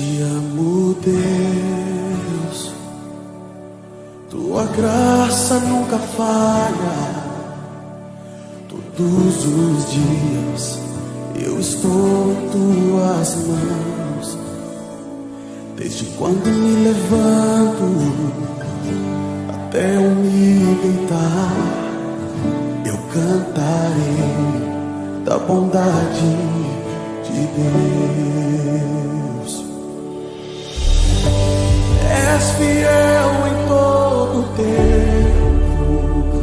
Te amo, Deus, tua graça nunca falha. Todos os dias eu estou em tuas mãos. Desde quando me levanto até eu me deitar, eu cantarei da bondade de Deus. És fiel em todo tempo,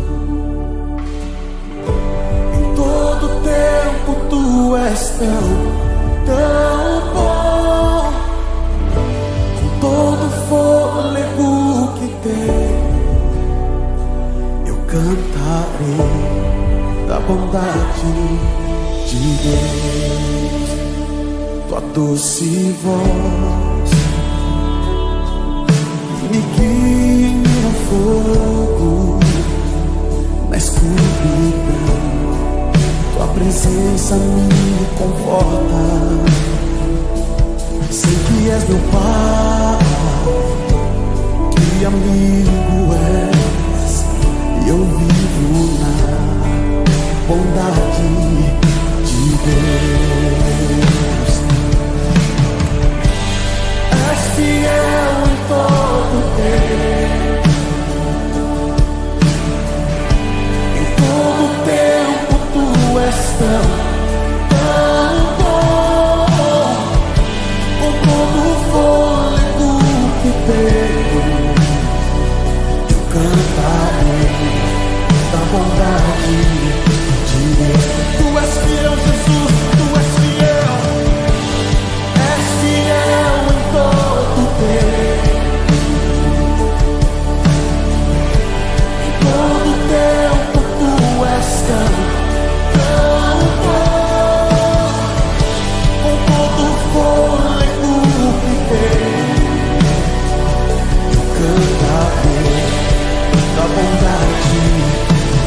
em todo tempo tu és tão bom. Com todo fôlego que tenho, eu cantarei da bondade de Deus. Tua doce voz me guia no fogo, na escuridão. Tua presença me conforta. Sei que és meu Pai, que amigo és, e eu vivo na bondade de Deus. És fiel em todo tempo, em todo tempo tu és tão bom. Com todo o fôlego que tenho, eu cantarei da bondade de Deus. Tu és fiel, Jesus, tu és fiel. És fiel em todo tempo, em todo tempo tu és tão bom. Com todo o fôlego que tenho, eu cantarei da bondade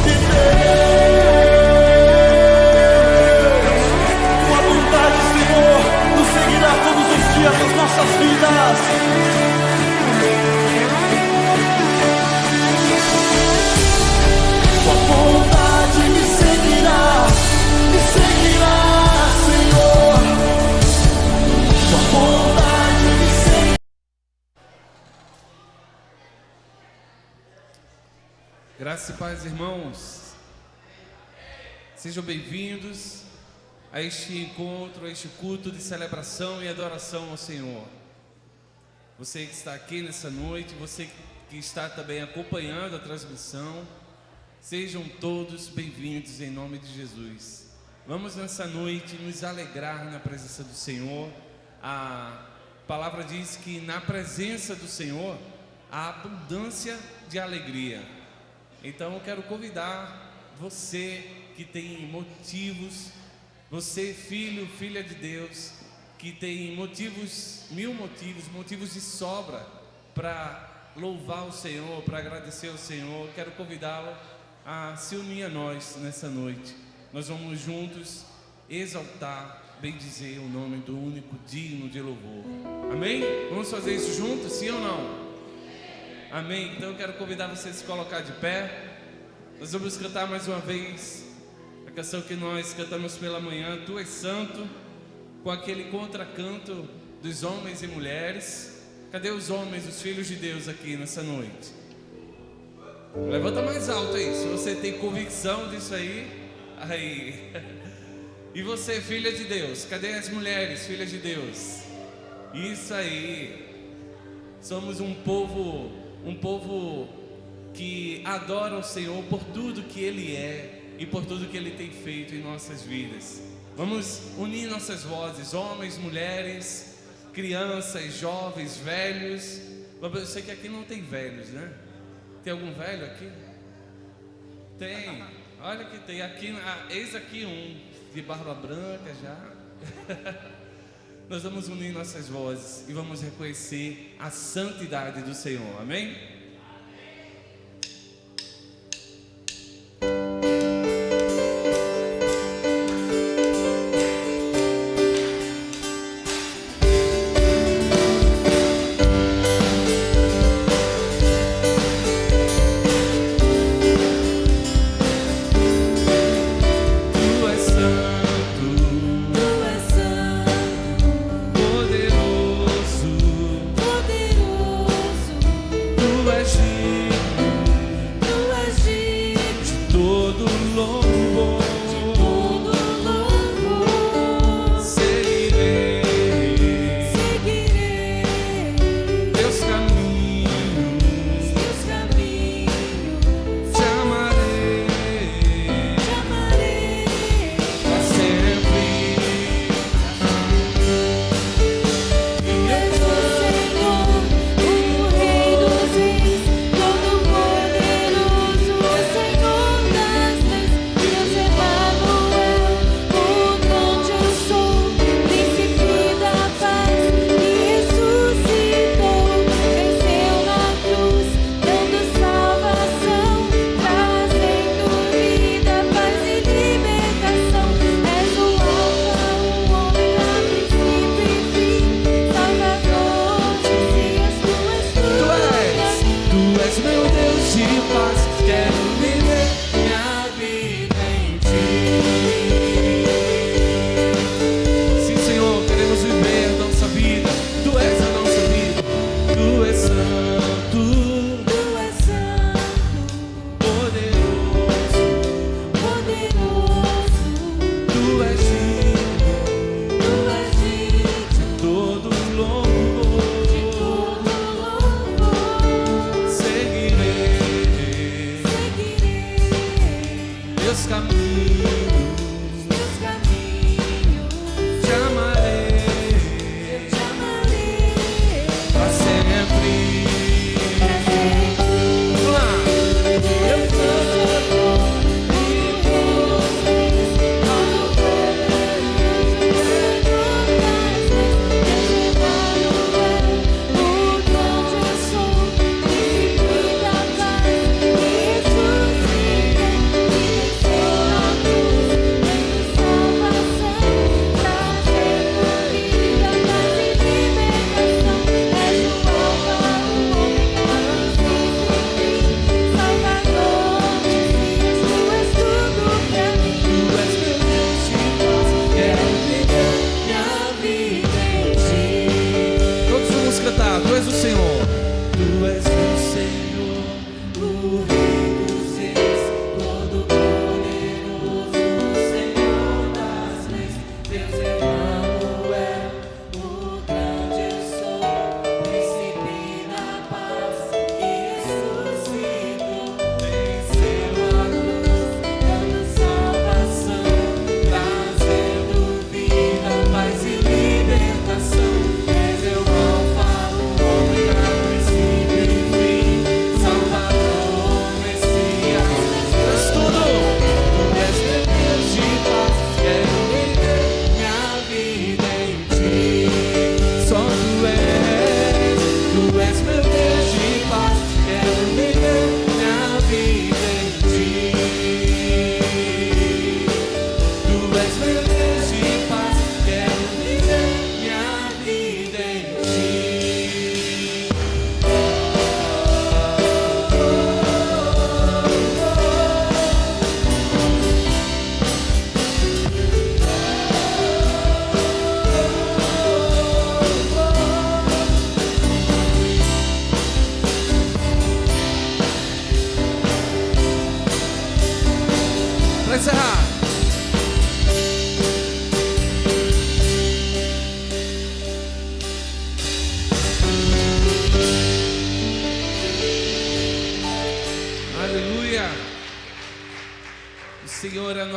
de Deus. Tua bondade, Senhor, nos seguirá todos os dias das nossas vidas. Tua bondade me seguirá, Senhor. Tua bondade me seguirá. Graça e paz, irmãos. Sejam bem-vindos a este encontro, a este culto de celebração e adoração ao Senhor. Você que está aqui nessa noite, você que está também acompanhando a transmissão, sejam todos bem-vindos em nome de Jesus. Vamos nessa noite nos alegrar na presença do Senhor. A palavra diz que na presença do Senhor há abundância de alegria. Então eu quero convidar você que tem motivos, você filho, filha de Deus, que tem motivos, motivos de sobra para louvar o Senhor, para agradecer ao Senhor. Quero convidá-lo a se unir a nós nessa noite. Nós vamos juntos exaltar, bendizer o nome do único digno de louvor. Amém? Vamos fazer isso juntos, sim ou não? Amém? Então eu quero convidar você a se colocar de pé. Nós vamos cantar mais uma vez a canção que nós cantamos pela manhã, Tu és Santo, com aquele contracanto dos homens e mulheres. Cadê os homens, os filhos de Deus aqui nessa noite? Levanta mais alto aí, se você tem convicção disso aí. E você, filha de Deus, cadê as mulheres, filhas de Deus? Isso aí. Somos um povo que adora o Senhor por tudo que Ele é e por tudo que Ele tem feito em nossas vidas. Vamos unir nossas vozes, homens, mulheres, crianças, jovens, velhos. Eu sei que aqui não tem velhos, né? Tem algum velho aqui? Tem, olha que tem aqui, eis aqui um de barba branca já. Nós vamos unir nossas vozes e vamos reconhecer a santidade do Senhor, amém?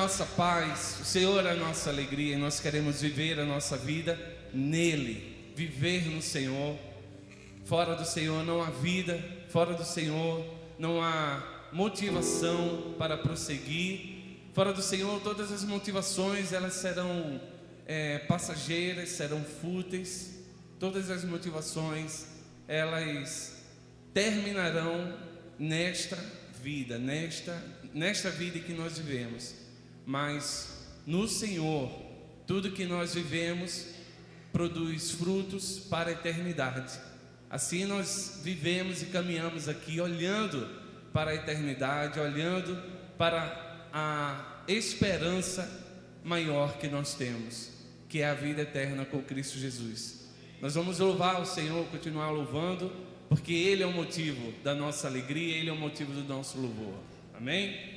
nossa paz, o Senhor é a nossa alegria, e nós queremos viver a nossa vida nele, viver no Senhor. Fora do Senhor não há vida, fora do Senhor não há motivação para prosseguir. Fora do Senhor todas as motivações elas serão passageiras, serão fúteis. Todas as motivações elas terminarão nesta vida, nesta vida que nós vivemos. Mas no Senhor tudo que nós vivemos produz frutos para a eternidade. Assim nós vivemos e caminhamos aqui olhando para a eternidade, olhando para a esperança maior que nós temos, que é a vida eterna com Cristo Jesus. Nós vamos louvar o Senhor, continuar louvando, porque Ele é o motivo da nossa alegria, Ele é o motivo do nosso louvor. Amém?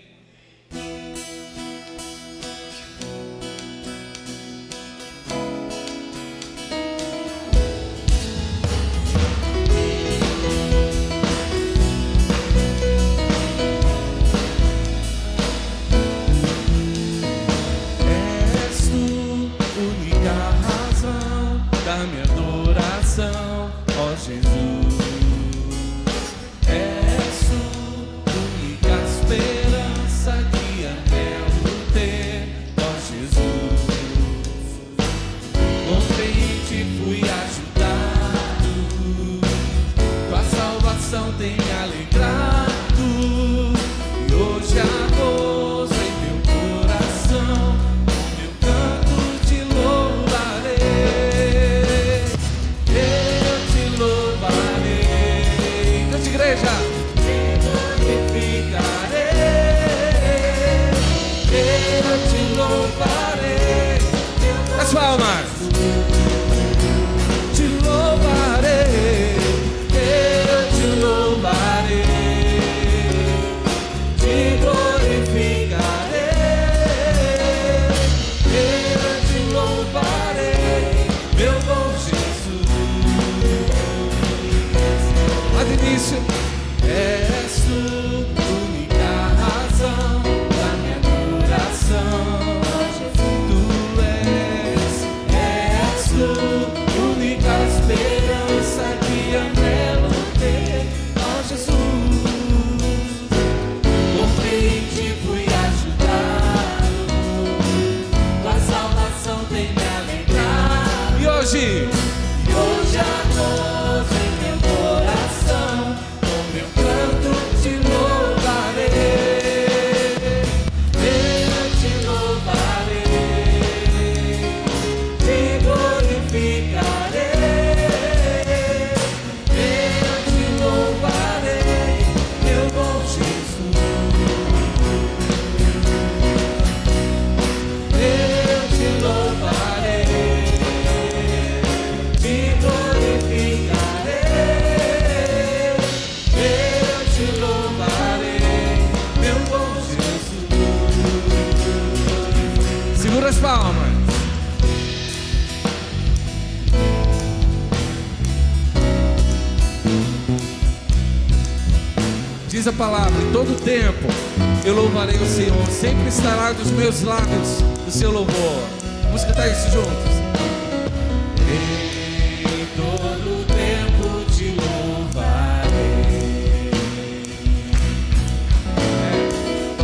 Diz a palavra: em todo tempo eu louvarei o Senhor, sempre estará dos meus lábios o seu louvor. Vamos cantar isso juntos. Em todo tempo te louvarei,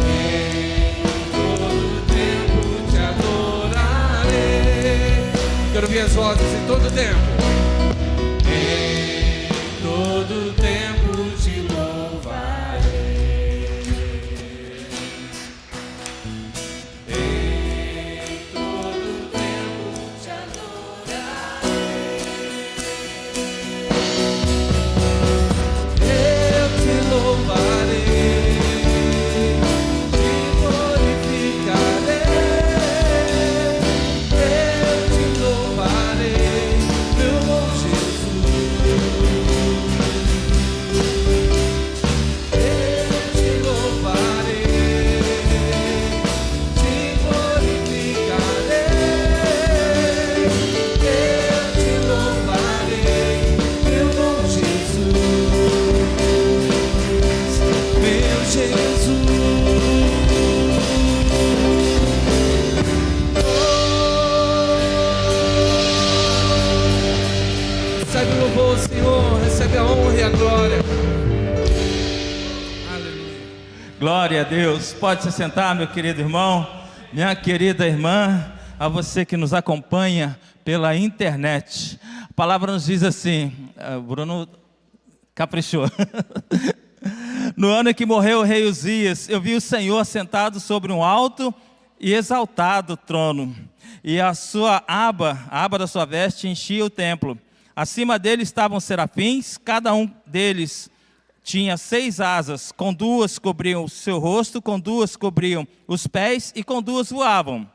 em todo tempo te adorarei. Quero ouvir as vozes. Em todo tempo, em todo tempo te louvarei, em todo tempo te adorarei. Eu te louvarei, te glorificarei, eu te louvarei, meu bom Jesus. recebe a honra e a glória. Aleluia. Glória a Deus. Pode se sentar, meu querido irmão, minha querida irmã, a você que nos acompanha pela internet. A palavra nos diz assim, Bruno caprichou. No ano em que morreu o rei Uzias, eu vi o Senhor sentado sobre um alto e exaltado trono, e a aba da sua veste enchia o templo. Acima dele estavam serafins, cada um deles tinha 6 asas, com 2 cobriam o seu rosto, com 2 cobriam os pés e com 2 voavam.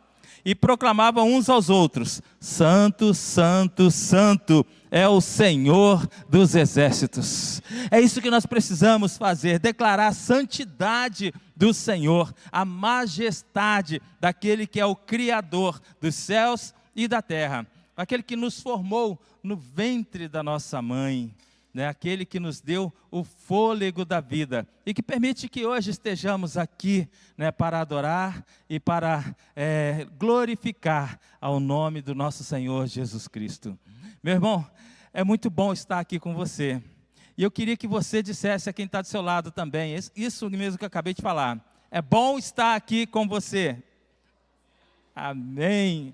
E proclamavam uns aos outros: Santo, Santo, Santo é o Senhor dos exércitos. É isso que nós precisamos fazer, declarar a santidade do Senhor, a majestade daquele que é o Criador dos céus e da terra, aquele que nos formou no ventre da nossa mãe, aquele que nos deu o fôlego da vida e que permite que hoje estejamos aqui, para adorar e para glorificar ao nome do nosso Senhor Jesus Cristo. Meu irmão, é muito bom estar aqui com você, e eu queria que você dissesse a quem está do seu lado também, isso mesmo que eu acabei de falar: é bom estar aqui com você. Amém.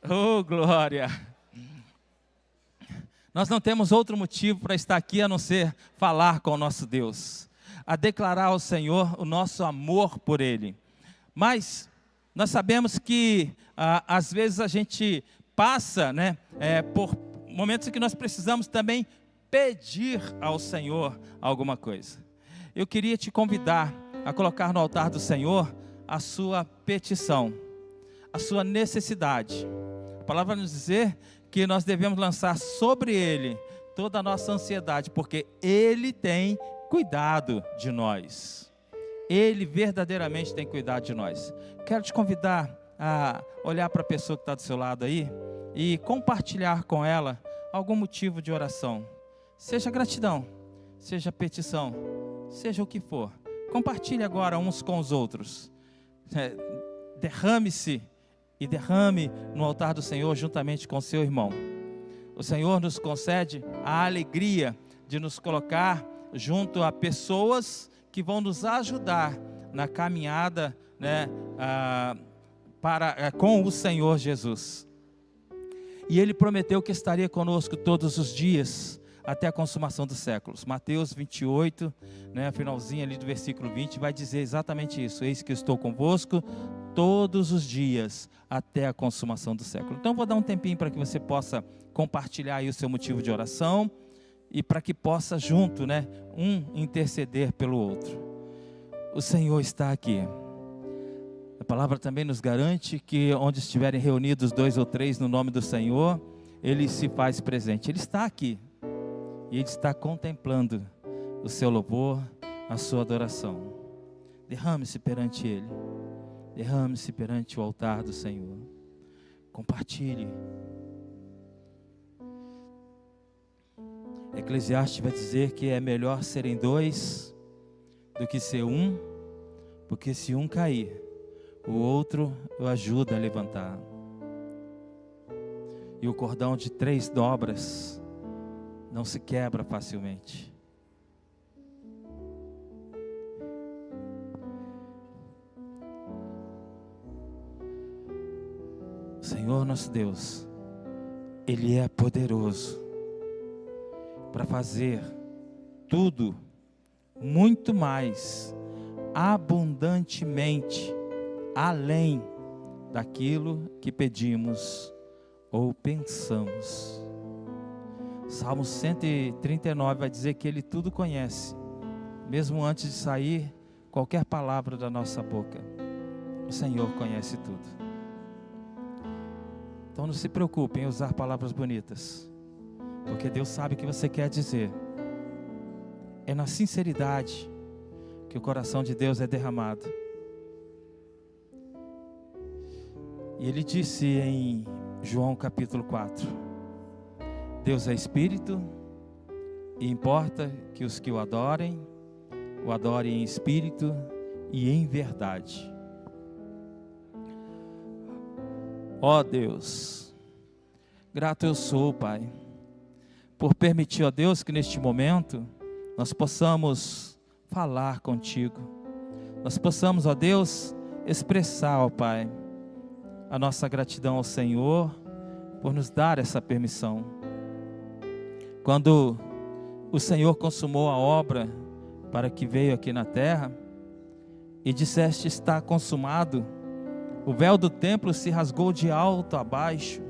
Oh, glória. Nós não temos outro motivo para estar aqui a não ser falar com o nosso Deus, a declarar ao Senhor o nosso amor por Ele. Mas nós sabemos que às vezes a gente passa por momentos em que nós precisamos também pedir ao Senhor alguma coisa. Eu queria te convidar a colocar no altar do Senhor a sua petição, a sua necessidade. A palavra vai nos dizer que nós devemos lançar sobre Ele toda a nossa ansiedade, porque Ele tem cuidado de nós. Ele verdadeiramente tem cuidado de nós. Quero te convidar a olhar para a pessoa que está do seu lado aí e compartilhar com ela algum motivo de oração. Seja gratidão, seja petição, seja o que for. Compartilhe agora uns com os outros. Derrame-se e derrame no altar do Senhor juntamente com seu irmão. O Senhor nos concede a alegria de nos colocar junto a pessoas que vão nos ajudar na caminhada com o Senhor Jesus. E Ele prometeu que estaria conosco todos os dias até a consumação dos séculos. Mateus 28, finalzinho ali do versículo 20, vai dizer exatamente isso: eis que eu estou convosco todos os dias até a consumação do século. Então vou dar um tempinho para que você possa compartilhar aí o seu motivo de oração e para que possa junto, um interceder pelo outro. O Senhor está aqui. A palavra também nos garante que onde estiverem reunidos 2 ou 3 no nome do Senhor, Ele se faz presente. Ele está aqui e Ele está contemplando o seu louvor, a sua adoração. Derrame-se perante Ele. Derrame-se perante o altar do Senhor. Compartilhe. Eclesiastes vai dizer que é melhor serem 2 do que ser 1, porque se um cair, o outro o ajuda a levantar. E o cordão de 3 dobras não se quebra facilmente. O Senhor nosso Deus, Ele é poderoso para fazer tudo, muito mais, abundantemente, além daquilo que pedimos ou pensamos. Salmo 139 vai dizer que Ele tudo conhece, mesmo antes de sair qualquer palavra da nossa boca. O Senhor conhece tudo. Então não se preocupe em usar palavras bonitas, porque Deus sabe o que você quer dizer. É na sinceridade que o coração de Deus é derramado. E Ele disse em João capítulo 4: Deus é Espírito, e importa que os que o adorem em espírito e em verdade. Ó Deus, grato eu sou, Pai, por permitir, ó Deus, que neste momento nós possamos falar contigo. Nós possamos, ó Deus, expressar, ó Pai, a nossa gratidão ao Senhor por nos dar essa permissão. Quando o Senhor consumou a obra para que veio aqui na terra, e disseste: está consumado, o véu do templo se rasgou de alto a baixo,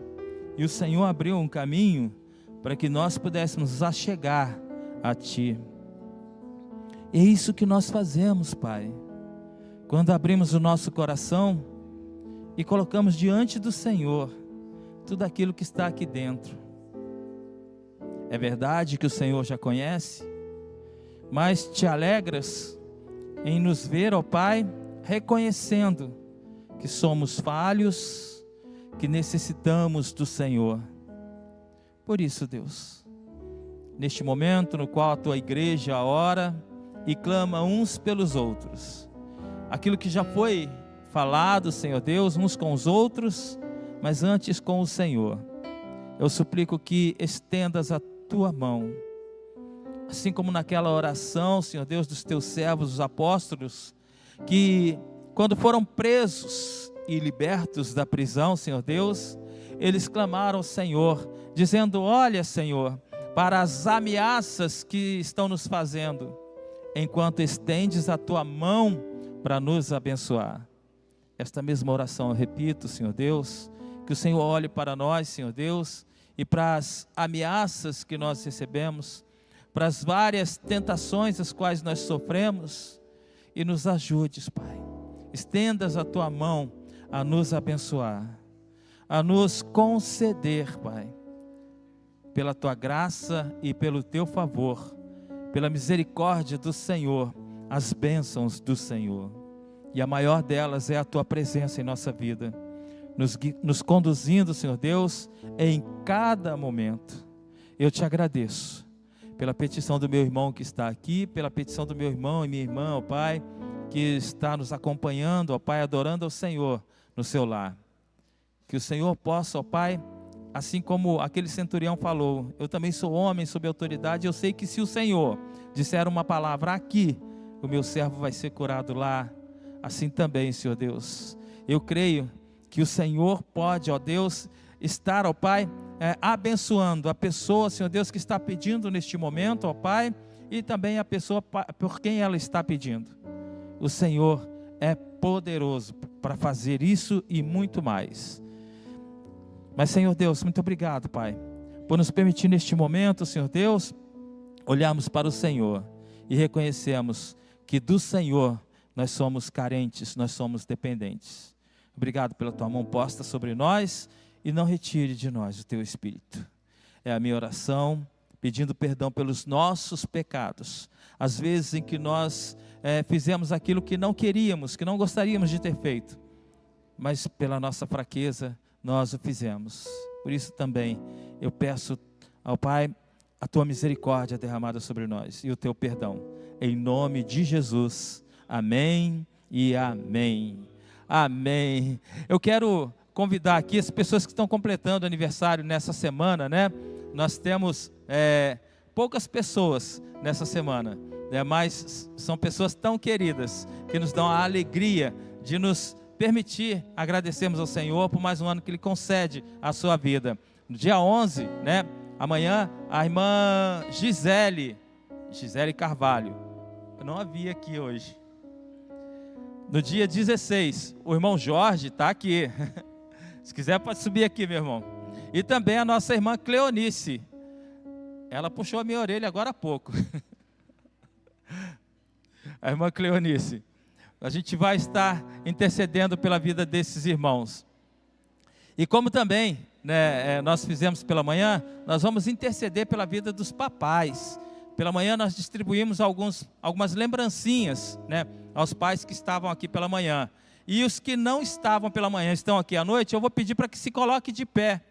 e o Senhor abriu um caminho para que nós pudéssemos nos achegar a Ti. E é isso que nós fazemos, Pai, quando abrimos o nosso coração e colocamos diante do Senhor tudo aquilo que está aqui dentro. É verdade que o Senhor já conhece, mas te alegras em nos ver, ó Pai, reconhecendo que somos falhos, que necessitamos do Senhor. Por isso, Deus, neste momento no qual a Tua igreja ora e clama uns pelos outros, aquilo que já foi falado, Senhor Deus, uns com os outros, mas antes com o Senhor, eu suplico que estendas a Tua mão, assim como naquela oração, Senhor Deus, dos Teus servos, os apóstolos, que quando foram presos e libertos da prisão, Senhor Deus, eles clamaram ao Senhor, dizendo: olha, Senhor, para as ameaças que estão nos fazendo, enquanto estendes a Tua mão para nos abençoar. Esta mesma oração eu repito, Senhor Deus, que o Senhor olhe para nós, Senhor Deus, e para as ameaças que nós recebemos, para as várias tentações as quais nós sofremos, e nos ajudes, Pai. Estendas a Tua mão a nos abençoar, a nos conceder, Pai, pela Tua graça e pelo Teu favor, pela misericórdia do Senhor, as bênçãos do Senhor. E a maior delas é a Tua presença em nossa vida, nos conduzindo, Senhor Deus, em cada momento. Eu te agradeço pela petição do meu irmão que está aqui, pela petição do meu irmão e minha irmã, ó Pai, que está nos acompanhando, ó Pai, adorando ao Senhor no seu lar. Que o Senhor possa, ó Pai, assim como aquele centurião falou: eu também sou homem sob autoridade, eu sei que se o Senhor disser uma palavra aqui, o meu servo vai ser curado lá. Assim também, Senhor Deus, eu creio que o Senhor pode, ó Deus, estar, ó Pai, abençoando a pessoa, Senhor Deus, que está pedindo neste momento, ó Pai, e também a pessoa por quem ela está pedindo. O Senhor é poderoso para fazer isso e muito mais. Mas, Senhor Deus, muito obrigado, Pai, por nos permitir neste momento, Senhor Deus, olharmos para o Senhor e reconhecemos que do Senhor nós somos carentes, nós somos dependentes. Obrigado pela Tua mão posta sobre nós, e não retire de nós o Teu Espírito. É a minha oração, pedindo perdão pelos nossos pecados, às vezes em que nós fizemos aquilo que não queríamos, que não gostaríamos de ter feito, mas pela nossa fraqueza nós o fizemos. Por isso também eu peço ao Pai a Tua misericórdia derramada sobre nós e o Teu perdão, em nome de Jesus. Amém e amém. Amém. Eu quero convidar aqui as pessoas que estão completando aniversário nessa semana, né? Nós temos poucas pessoas nessa semana, né? Mas são pessoas tão queridas que nos dão a alegria de nos permitir agradecermos ao Senhor por mais um ano que Ele concede à sua vida. No dia 11, né? Amanhã, a irmã Gisele Carvalho. Eu não a vi aqui hoje. No dia 16, o irmão Jorge está aqui. Se quiser pode subir aqui, meu irmão. E também a nossa irmã Cleonice. Ela puxou a minha orelha agora há pouco. A irmã Cleonice. A gente vai estar intercedendo pela vida desses irmãos. E como também, né, nós fizemos pela manhã, nós vamos interceder pela vida dos papais. Pela manhã nós distribuímos algumas lembrancinhas, né, aos pais que estavam aqui pela manhã. E os que não estavam pela manhã, estão aqui à noite, eu vou pedir para que se coloque de pé,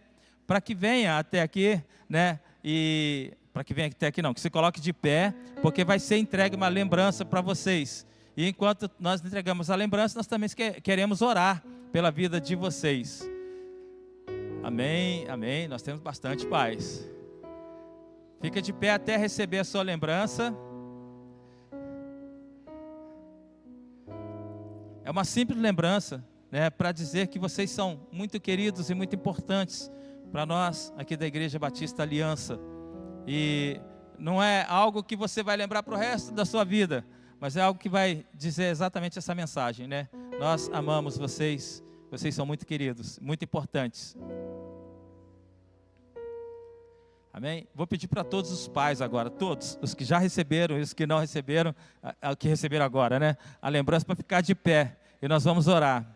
para que venha até aqui, né, e para que venha até aqui não, que se coloque de pé, porque vai ser entregue uma lembrança para vocês. E enquanto nós entregamos a lembrança, nós também queremos orar pela vida de vocês. Amém, amém, nós temos bastante paz. Fica de pé até receber a sua lembrança. É uma simples lembrança, né, para dizer que vocês são muito queridos e muito importantes para nós aqui da Igreja Batista Aliança. E não é algo que você vai lembrar para o resto da sua vida, mas é algo que vai dizer exatamente essa mensagem, né? Nós amamos vocês, vocês são muito queridos, muito importantes. Amém? Vou pedir para todos os pais agora, todos, os que já receberam e os que não receberam, que receberam agora, né? A lembrança para ficar de pé, e nós vamos orar.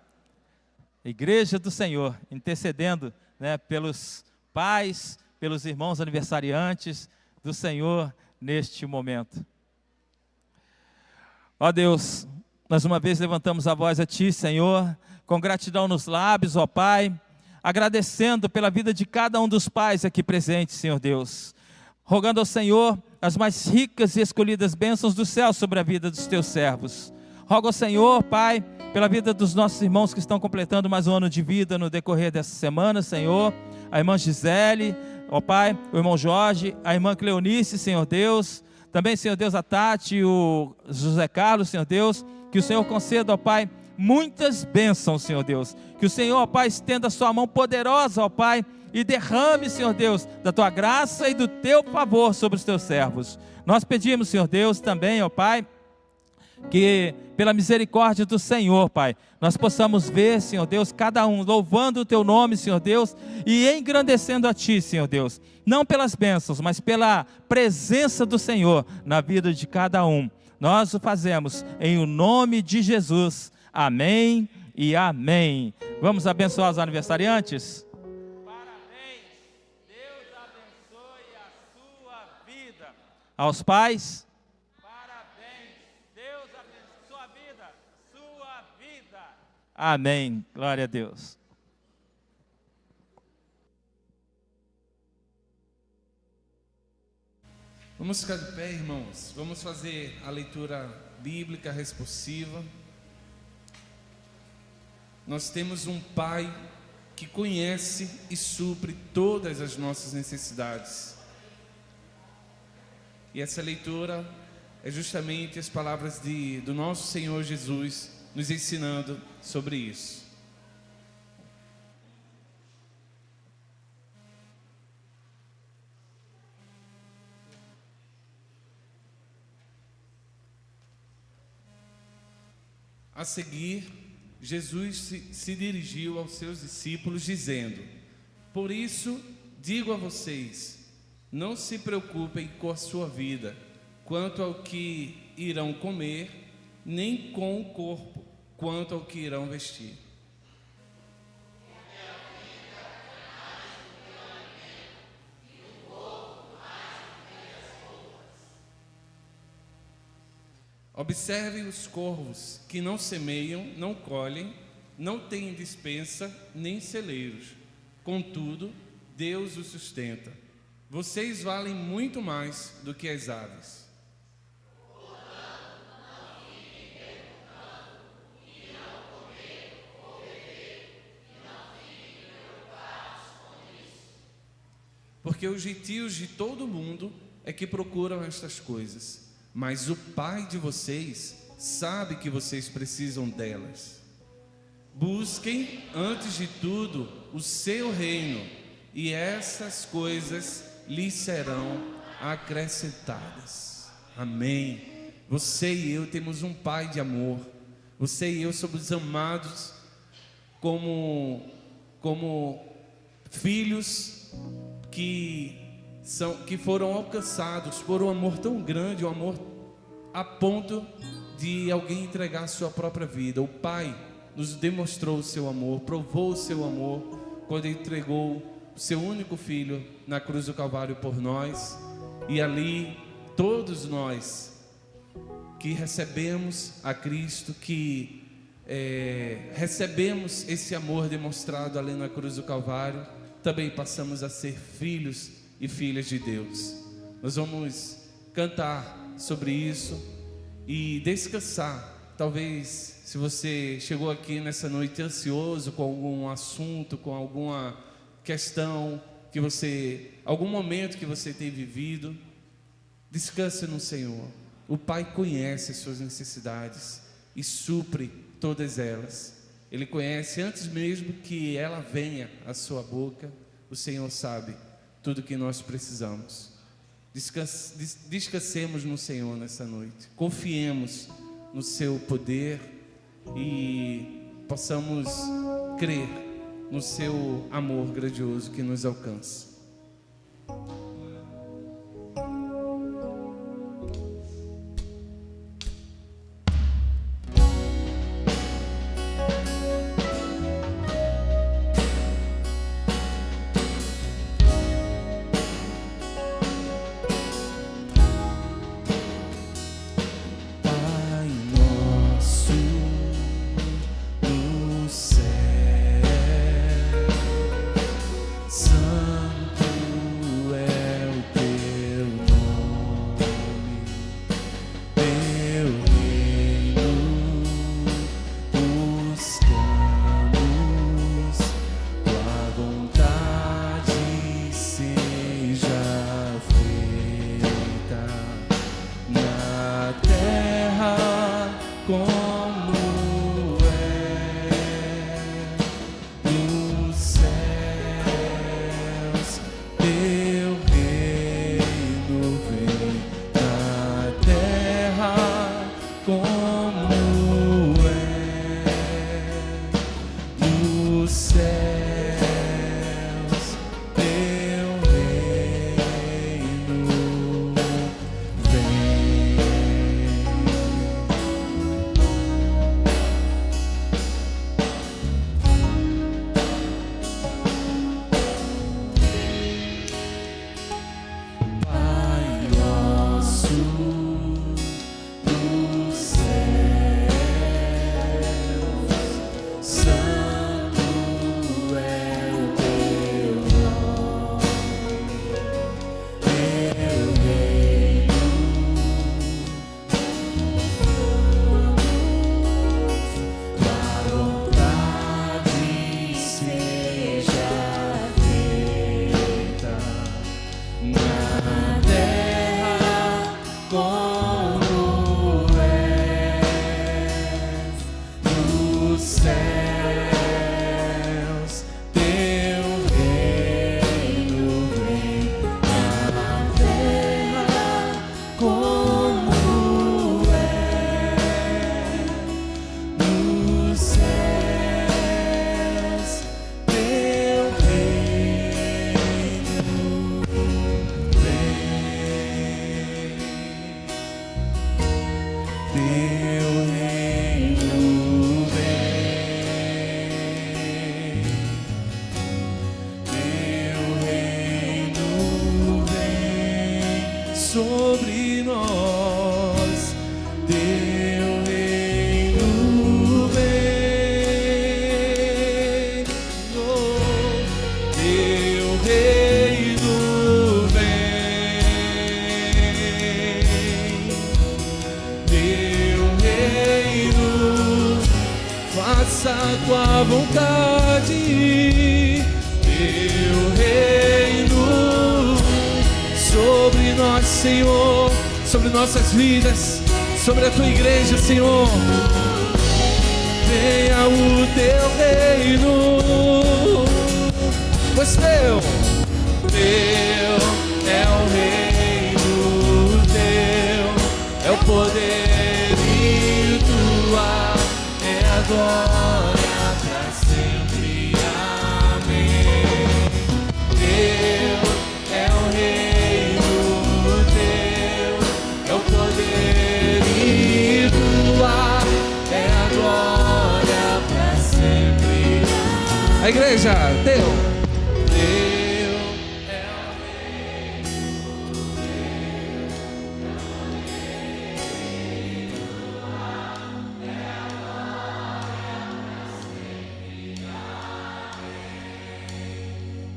Igreja do Senhor, intercedendo, né, pelos pais, pelos irmãos aniversariantes do Senhor neste momento. Ó Deus, nós uma vez levantamos a voz a Ti, Senhor, com gratidão nos lábios, ó Pai, agradecendo pela vida de cada um dos pais aqui presentes, Senhor Deus, rogando ao Senhor as mais ricas e escolhidas bênçãos do céu sobre a vida dos Teus servos. Rogo ao Senhor, Pai, pela vida dos nossos irmãos que estão completando mais um ano de vida no decorrer dessa semana, Senhor, a irmã Gisele, ó Pai, o irmão Jorge, a irmã Cleonice, Senhor Deus, também, Senhor Deus, a Tati, o José Carlos, Senhor Deus, que o Senhor conceda, ó Pai, muitas bênçãos, Senhor Deus, que o Senhor, ó Pai, estenda a sua mão poderosa, ó Pai, e derrame, Senhor Deus, da Tua graça e do Teu favor sobre os Teus servos. Nós pedimos, Senhor Deus, também, ó Pai, que pela misericórdia do Senhor, Pai, nós possamos ver, Senhor Deus, cada um louvando o Teu nome, Senhor Deus, e engrandecendo a Ti, Senhor Deus, não pelas bênçãos, mas pela presença do Senhor na vida de cada um. Nós o fazemos em o nome de Jesus. Amém e amém. Vamos abençoar os aniversariantes? Parabéns, Deus abençoe a sua vida. Aos pais, amém, glória a Deus. Vamos ficar de pé, irmãos. Vamos fazer a leitura bíblica responsiva. Nós temos um Pai que conhece e supre todas as nossas necessidades. E essa leitura é justamente as palavras do nosso Senhor Jesus nos ensinando sobre isso. A seguir, Jesus se dirigiu aos seus discípulos dizendo: por isso digo a vocês, não se preocupem com a sua vida, quanto ao que irão comer, nem com o corpo, quanto ao que irão vestir. Observe os corvos, que não semeiam, não colhem, não têm despensa, nem celeiros. Contudo, Deus os sustenta. Vocês valem muito mais do que as aves. Porque os gentios de todo mundo é que procuram estas coisas, mas o Pai de vocês sabe que vocês precisam delas. Busquem, antes de tudo, o seu reino, e essas coisas lhes serão acrescentadas. Amém. Você e eu temos um Pai de amor. Você e eu somos amados como filhos que foram alcançados por um amor tão grande, um amor a ponto de alguém entregar a sua própria vida. O Pai nos demonstrou o seu amor, provou o seu amor quando entregou o seu único filho na cruz do Calvário por nós. E ali todos nós que recebemos a Cristo, que recebemos esse amor demonstrado ali na cruz do Calvário, também passamos a ser filhos e filhas de Deus. Nós vamos cantar sobre isso e descansar. Talvez, se você chegou aqui nessa noite ansioso com algum assunto, com alguma questão, algum momento que você tem vivido, descanse no Senhor. O Pai conhece as suas necessidades e supre todas elas. Ele conhece antes mesmo que ela venha à sua boca. O Senhor sabe tudo que nós precisamos. Descansemos no Senhor nessa noite. Confiemos no seu poder e possamos crer no seu amor grandioso que nos alcança. Sobre nós, teu reino vem, oh, teu reino vem, teu reino, faça a tua vontade, teu reino sobre nós, Senhor, sobre nossas vidas, sobre a tua igreja, Senhor. Venha o teu reino, pois teu é o reino, teu é o poder e tua é a glória para sempre. Amém. Teu é o reino, teu é o poder e tua é a glória para sempre. A igreja, teu é o reino,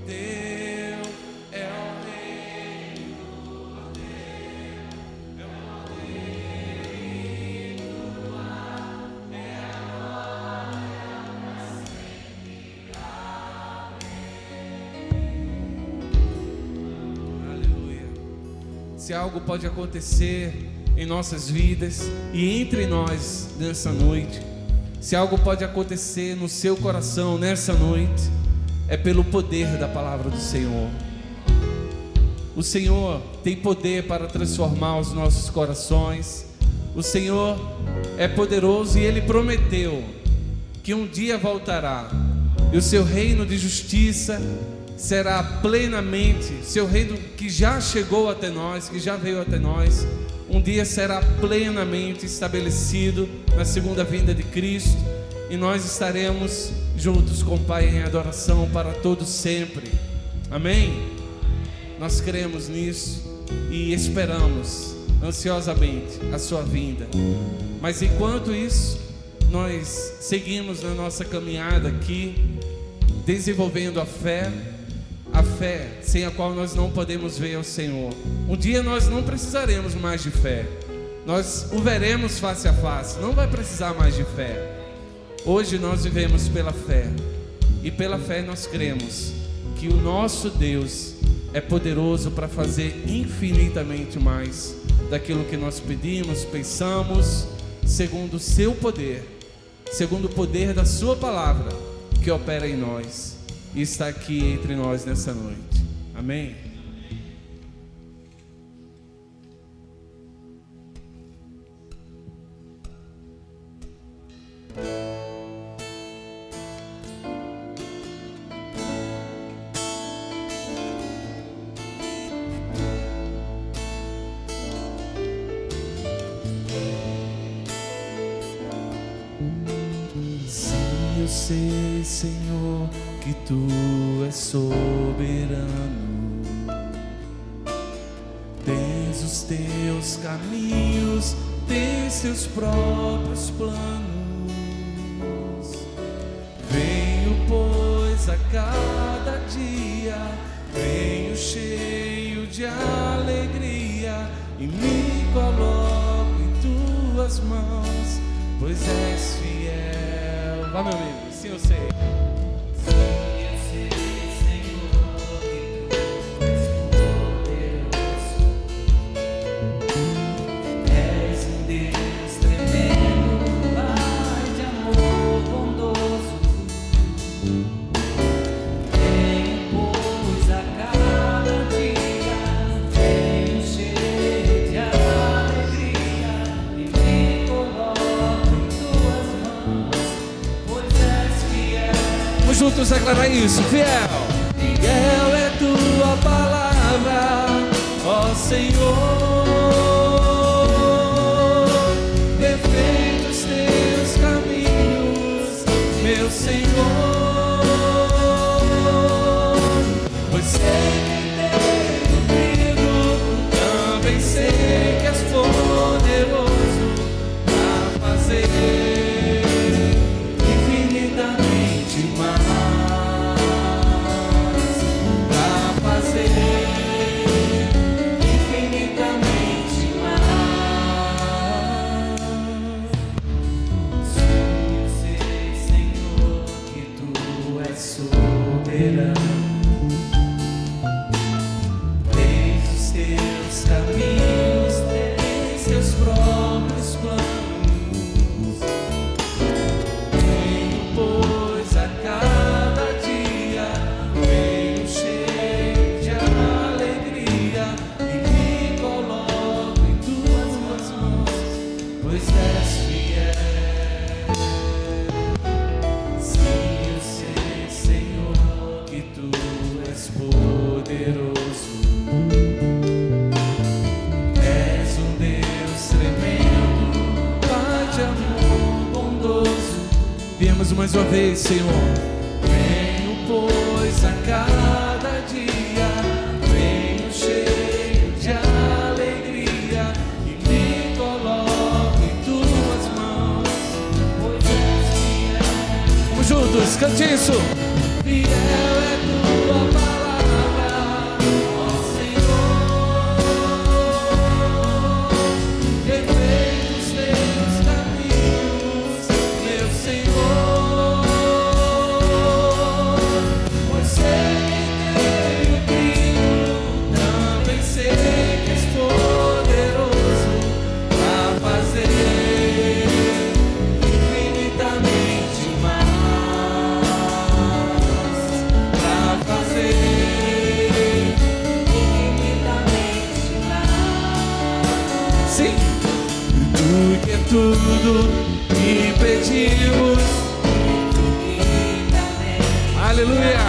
teu é o reino, se algo pode acontecer em nossas vidas e entre nós nessa noite, se algo pode acontecer no seu coração nessa noite, é pelo poder da palavra do Senhor. O Senhor tem poder para transformar os nossos corações. O Senhor é poderoso e Ele prometeu que um dia voltará e o seu reino de justiça será plenamente, seu reino que já chegou até nós, que já veio até nós, um dia será plenamente estabelecido na segunda vinda de Cristo, e nós estaremos juntos com o Pai em adoração para todos sempre. Amém? Nós cremos nisso e esperamos ansiosamente a sua vinda. Mas enquanto isso, nós seguimos na nossa caminhada aqui, desenvolvendo a fé sem a qual nós não podemos ver o Senhor. Um dia nós não precisaremos mais de fé, nós o veremos face a face, não vai precisar mais de fé. Hoje nós vivemos pela fé, e pela fé nós cremos que o nosso Deus é poderoso para fazer infinitamente mais daquilo que nós pedimos, pensamos, segundo o seu poder, segundo o poder da sua palavra que opera em nós e está aqui entre nós nessa noite. Amém? Eu sei, Senhor, que Tu és soberano. Tens os Teus caminhos, tens Teus próprios planos. Venho, pois, a cada dia, venho cheio de alegria e me coloco em Tuas mãos, pois és fiel. Vá, meu amigo, sim, eu sei. Juntos declarar isso: fiel, fiel é Tua palavra, ó Senhor. Perfeitos Teus caminhos, meu Senhor. Pois sei que tenho crido, também sei que és poderoso para fazer infinitamente mais. Mais uma vez, Senhor. Venho, pois, a cada dia, venho cheio de alegria e me coloco em Tuas mãos, pois és fiel. Vamos juntos, cante isso. Fiel é Tua palavra, ó Senhor. Perfeitos Teus caminhos, meu Senhor. Sei que tenho crido, também sei que és poderoso tudo que pedimos, aleluia,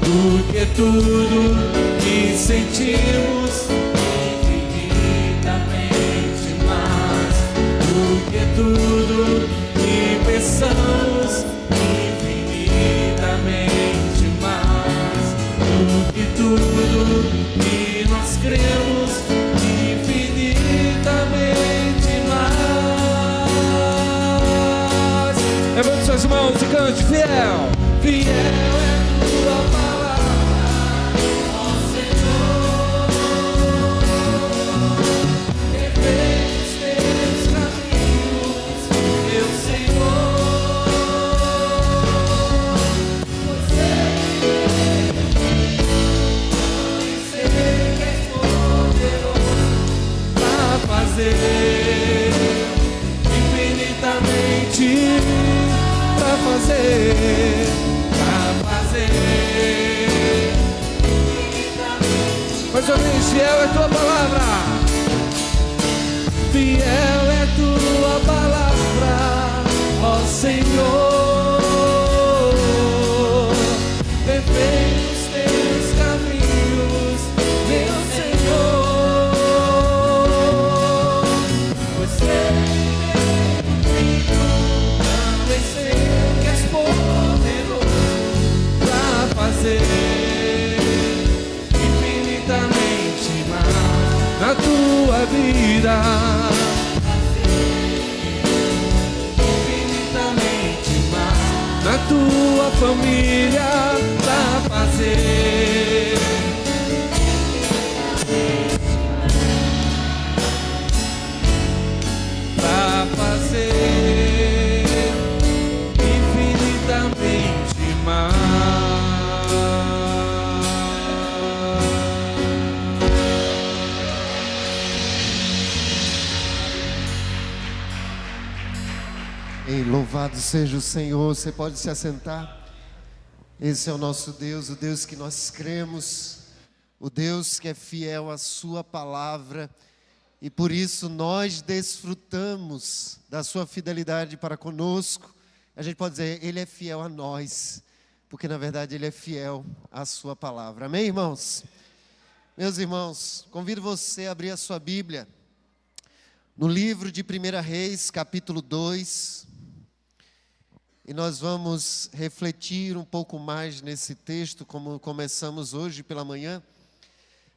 do que tudo que sentimos, infinitamente mais, do que tudo que pensamos, infinitamente mais, do que tudo que nós cremos, infinitamente mais. Levante suas mãos e cante: fiel, fiel é tua palavra, ó Senhor. Perfeitos teus caminhos, meu Senhor. Você sei que és poderoso pra fazer infinitamente, pra fazer mais uma vez. Fiel é tua palavra, fiel é tua palavra, ó Senhor. Perfeitos teus caminhos, meu Senhor. Pois sei também sei que és poderoso pra fazer infinitamente mais na tua vida, infinitamente mais na tua família, pra fazer infinitamente mais. Ei, louvado seja o Senhor. Você pode se assentar. Esse é o nosso Deus, o Deus que nós cremos, o Deus que é fiel à sua palavra, e por isso nós desfrutamos da sua fidelidade para conosco. A gente pode dizer, Ele é fiel a nós, porque na verdade Ele é fiel à sua palavra. Amém, irmãos? Meus irmãos, convido você a abrir a sua Bíblia no livro de 1 Reis, capítulo 2, e nós vamos refletir um pouco mais nesse texto, como começamos hoje pela manhã.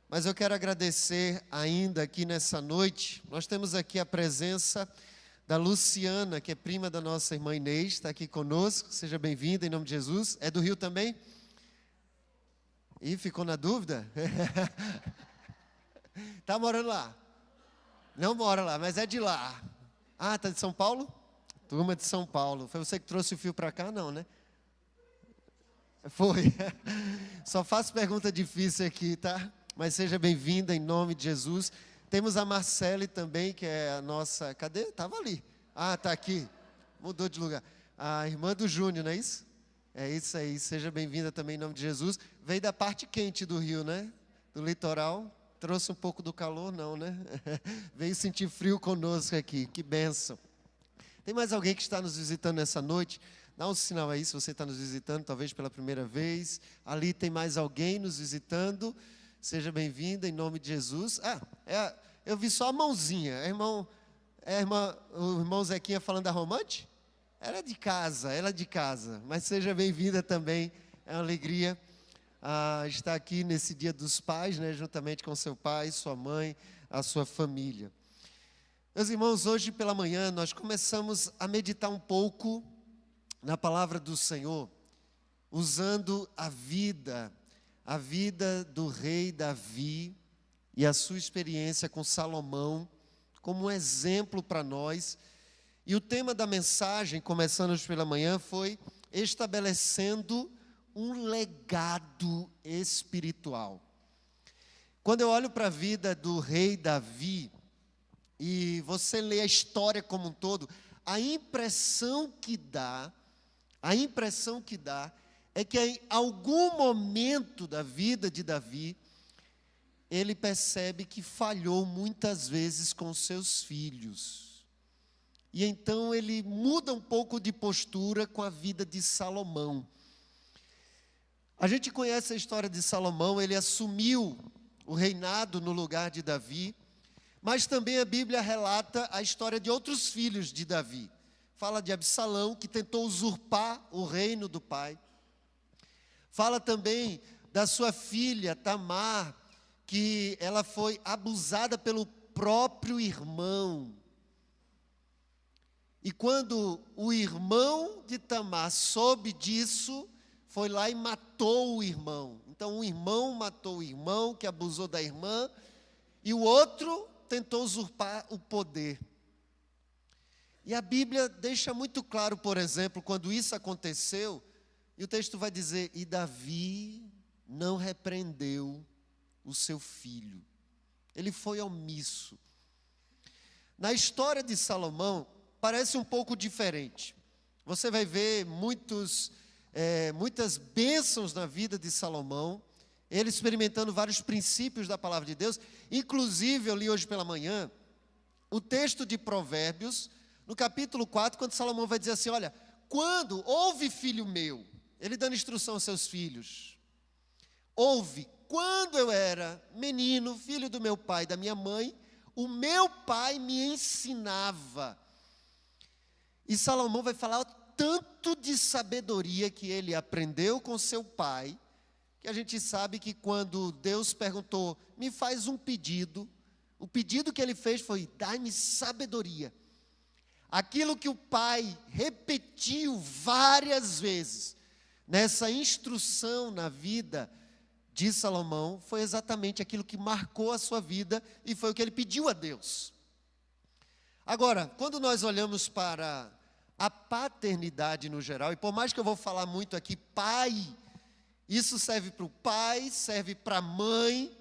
Mas eu quero agradecer ainda aqui nessa noite. Nós temos aqui a presença da Luciana, que é prima da nossa irmã Inês, está aqui conosco. Seja bem-vinda em nome de Jesus. É do Rio também? Ih, ficou na dúvida? Está morando lá? Não mora lá, mas é de lá. Ah, está de São Paulo? Turma de São Paulo. Foi você que trouxe o fio para cá? Não, né? Foi. Só faço pergunta difícil aqui, tá? Mas seja bem-vinda em nome de Jesus. Temos a Marcele também, que é a nossa... Cadê? Estava ali. Ah, está aqui. Mudou de lugar. A irmã do Júnior, não é isso? É isso aí. Seja bem-vinda também em nome de Jesus. Veio da parte quente do Rio, né? Do litoral. Trouxe um pouco do calor, não, né? Veio sentir frio conosco aqui. Que bênção. Tem mais alguém que está nos visitando nessa noite? Dá um sinal aí se você está nos visitando, talvez pela primeira vez. Ali tem mais alguém nos visitando. Seja bem-vinda em nome de Jesus. Eu vi só a mãozinha. O irmão Zequinha falando da Romante? Ela é de casa. Mas seja bem-vinda também. É uma alegria estar aqui nesse Dia dos Pais, né, juntamente com seu pai, sua mãe, a sua família. Meus irmãos, hoje pela manhã nós começamos a meditar um pouco na palavra do Senhor, usando a vida do rei Davi e a sua experiência com Salomão como um exemplo para nós. E o tema da mensagem, começando hoje pela manhã, foi estabelecendo um legado espiritual. Quando eu olho para a vida do rei Davi, e você lê a história como um todo, a impressão que dá é que em algum momento da vida de Davi, ele percebe que falhou muitas vezes com seus filhos. e então ele muda um pouco de postura com a vida de Salomão. A gente conhece a história de Salomão, ele assumiu o reinado no lugar de Davi, mas também a Bíblia relata a história de outros filhos de Davi. Fala de Absalão, que tentou usurpar o reino do pai. Fala também da sua filha Tamar, que ela foi abusada pelo próprio irmão. E quando o irmão de Tamar soube disso, foi lá e matou o irmão. Então o irmão matou o irmão que abusou da irmã, e o outro tentou usurpar o poder. E a Bíblia deixa muito claro, por exemplo, quando isso aconteceu, e o texto vai dizer: e Davi não repreendeu o seu filho. Ele foi omisso. Na história de Salomão, parece um pouco diferente. Você vai ver muitas bênçãos na vida de Salomão, ele experimentando vários princípios da palavra de Deus. Inclusive, eu li hoje pela manhã o texto de Provérbios, no capítulo 4, quando Salomão vai dizer assim: olha, quando ouve, filho meu, ele dando instrução aos seus filhos, ouve, quando eu era menino, filho do meu pai e da minha mãe, o meu pai me ensinava. E Salomão vai falar tanto de sabedoria que ele aprendeu com seu pai, que a gente sabe que quando Deus perguntou: me faz um pedido, o pedido que ele fez foi: dai-me sabedoria. Aquilo que o pai repetiu várias vezes nessa instrução na vida de Salomão foi exatamente aquilo que marcou a sua vida e foi o que ele pediu a Deus. Agora, quando nós olhamos para a paternidade no geral, e por mais que eu vou falar muito aqui pai, isso serve para o pai, serve para a mãe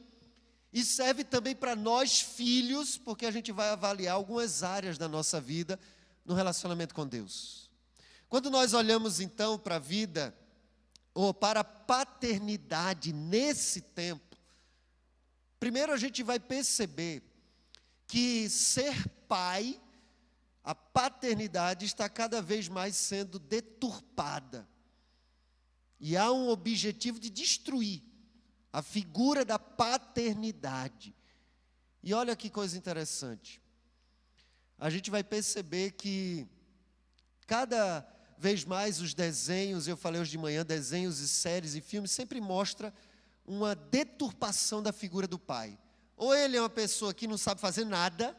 e serve também para nós filhos, porque a gente vai avaliar algumas áreas da nossa vida no relacionamento com Deus. Quando nós olhamos então para a vida, ou para a paternidade nesse tempo, primeiro a gente vai perceber que ser pai, a paternidade está cada vez mais sendo deturpada. E há um objetivo de destruir a figura da paternidade. E olha que coisa interessante. A gente vai perceber que cada vez mais os desenhos, eu falei hoje de manhã, desenhos e séries e filmes, sempre mostra uma deturpação da figura do pai. Ou ele é uma pessoa que não sabe fazer nada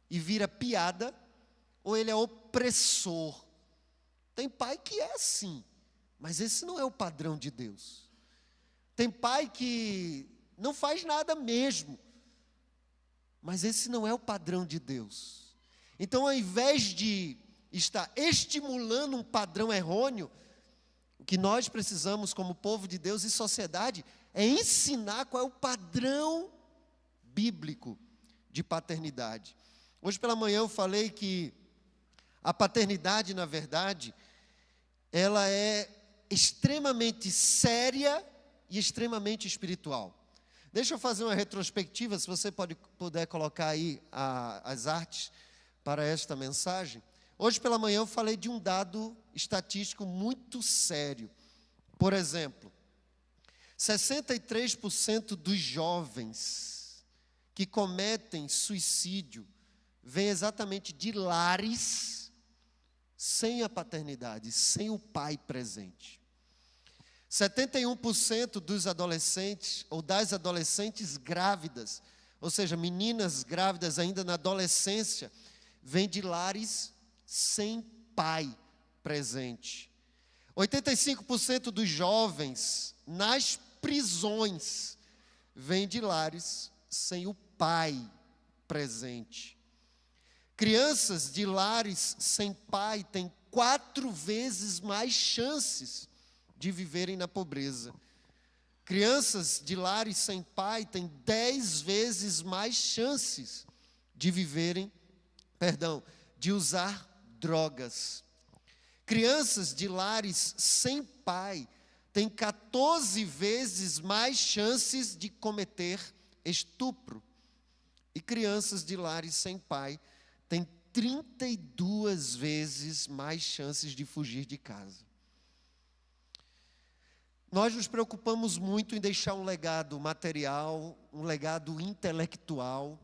e vira piada, ou ele é opressor. Tem pai que é assim, mas esse não é o padrão de Deus. Tem pai que não faz nada mesmo, mas esse não é o padrão de Deus. Então, ao invés de estar estimulando um padrão errôneo, o que nós precisamos como povo de Deus e sociedade é ensinar qual é o padrão bíblico de paternidade. Hoje pela manhã eu falei que a paternidade, na verdade, ela é extremamente séria e extremamente espiritual. Deixa eu fazer uma retrospectiva, se você puder colocar aí as artes para esta mensagem. Hoje pela manhã eu falei de um dado estatístico muito sério. Por exemplo, 63% dos jovens que cometem suicídio vêm exatamente de lares sem a paternidade, sem o pai presente. 71% dos adolescentes ou das adolescentes grávidas, ou seja, meninas grávidas ainda na adolescência, vêm de lares sem pai presente. 85% dos jovens nas prisões vêm de lares sem o pai presente. Crianças de lares sem pai têm 4 vezes mais chances de viverem na pobreza. Crianças de lares sem pai têm 10 vezes mais chances de de usar drogas. Crianças de lares sem pai têm 14 vezes mais chances de cometer estupro. E crianças de lares sem pai têm 32 vezes mais chances de fugir de casa. Nós nos preocupamos muito em deixar um legado material, um legado intelectual,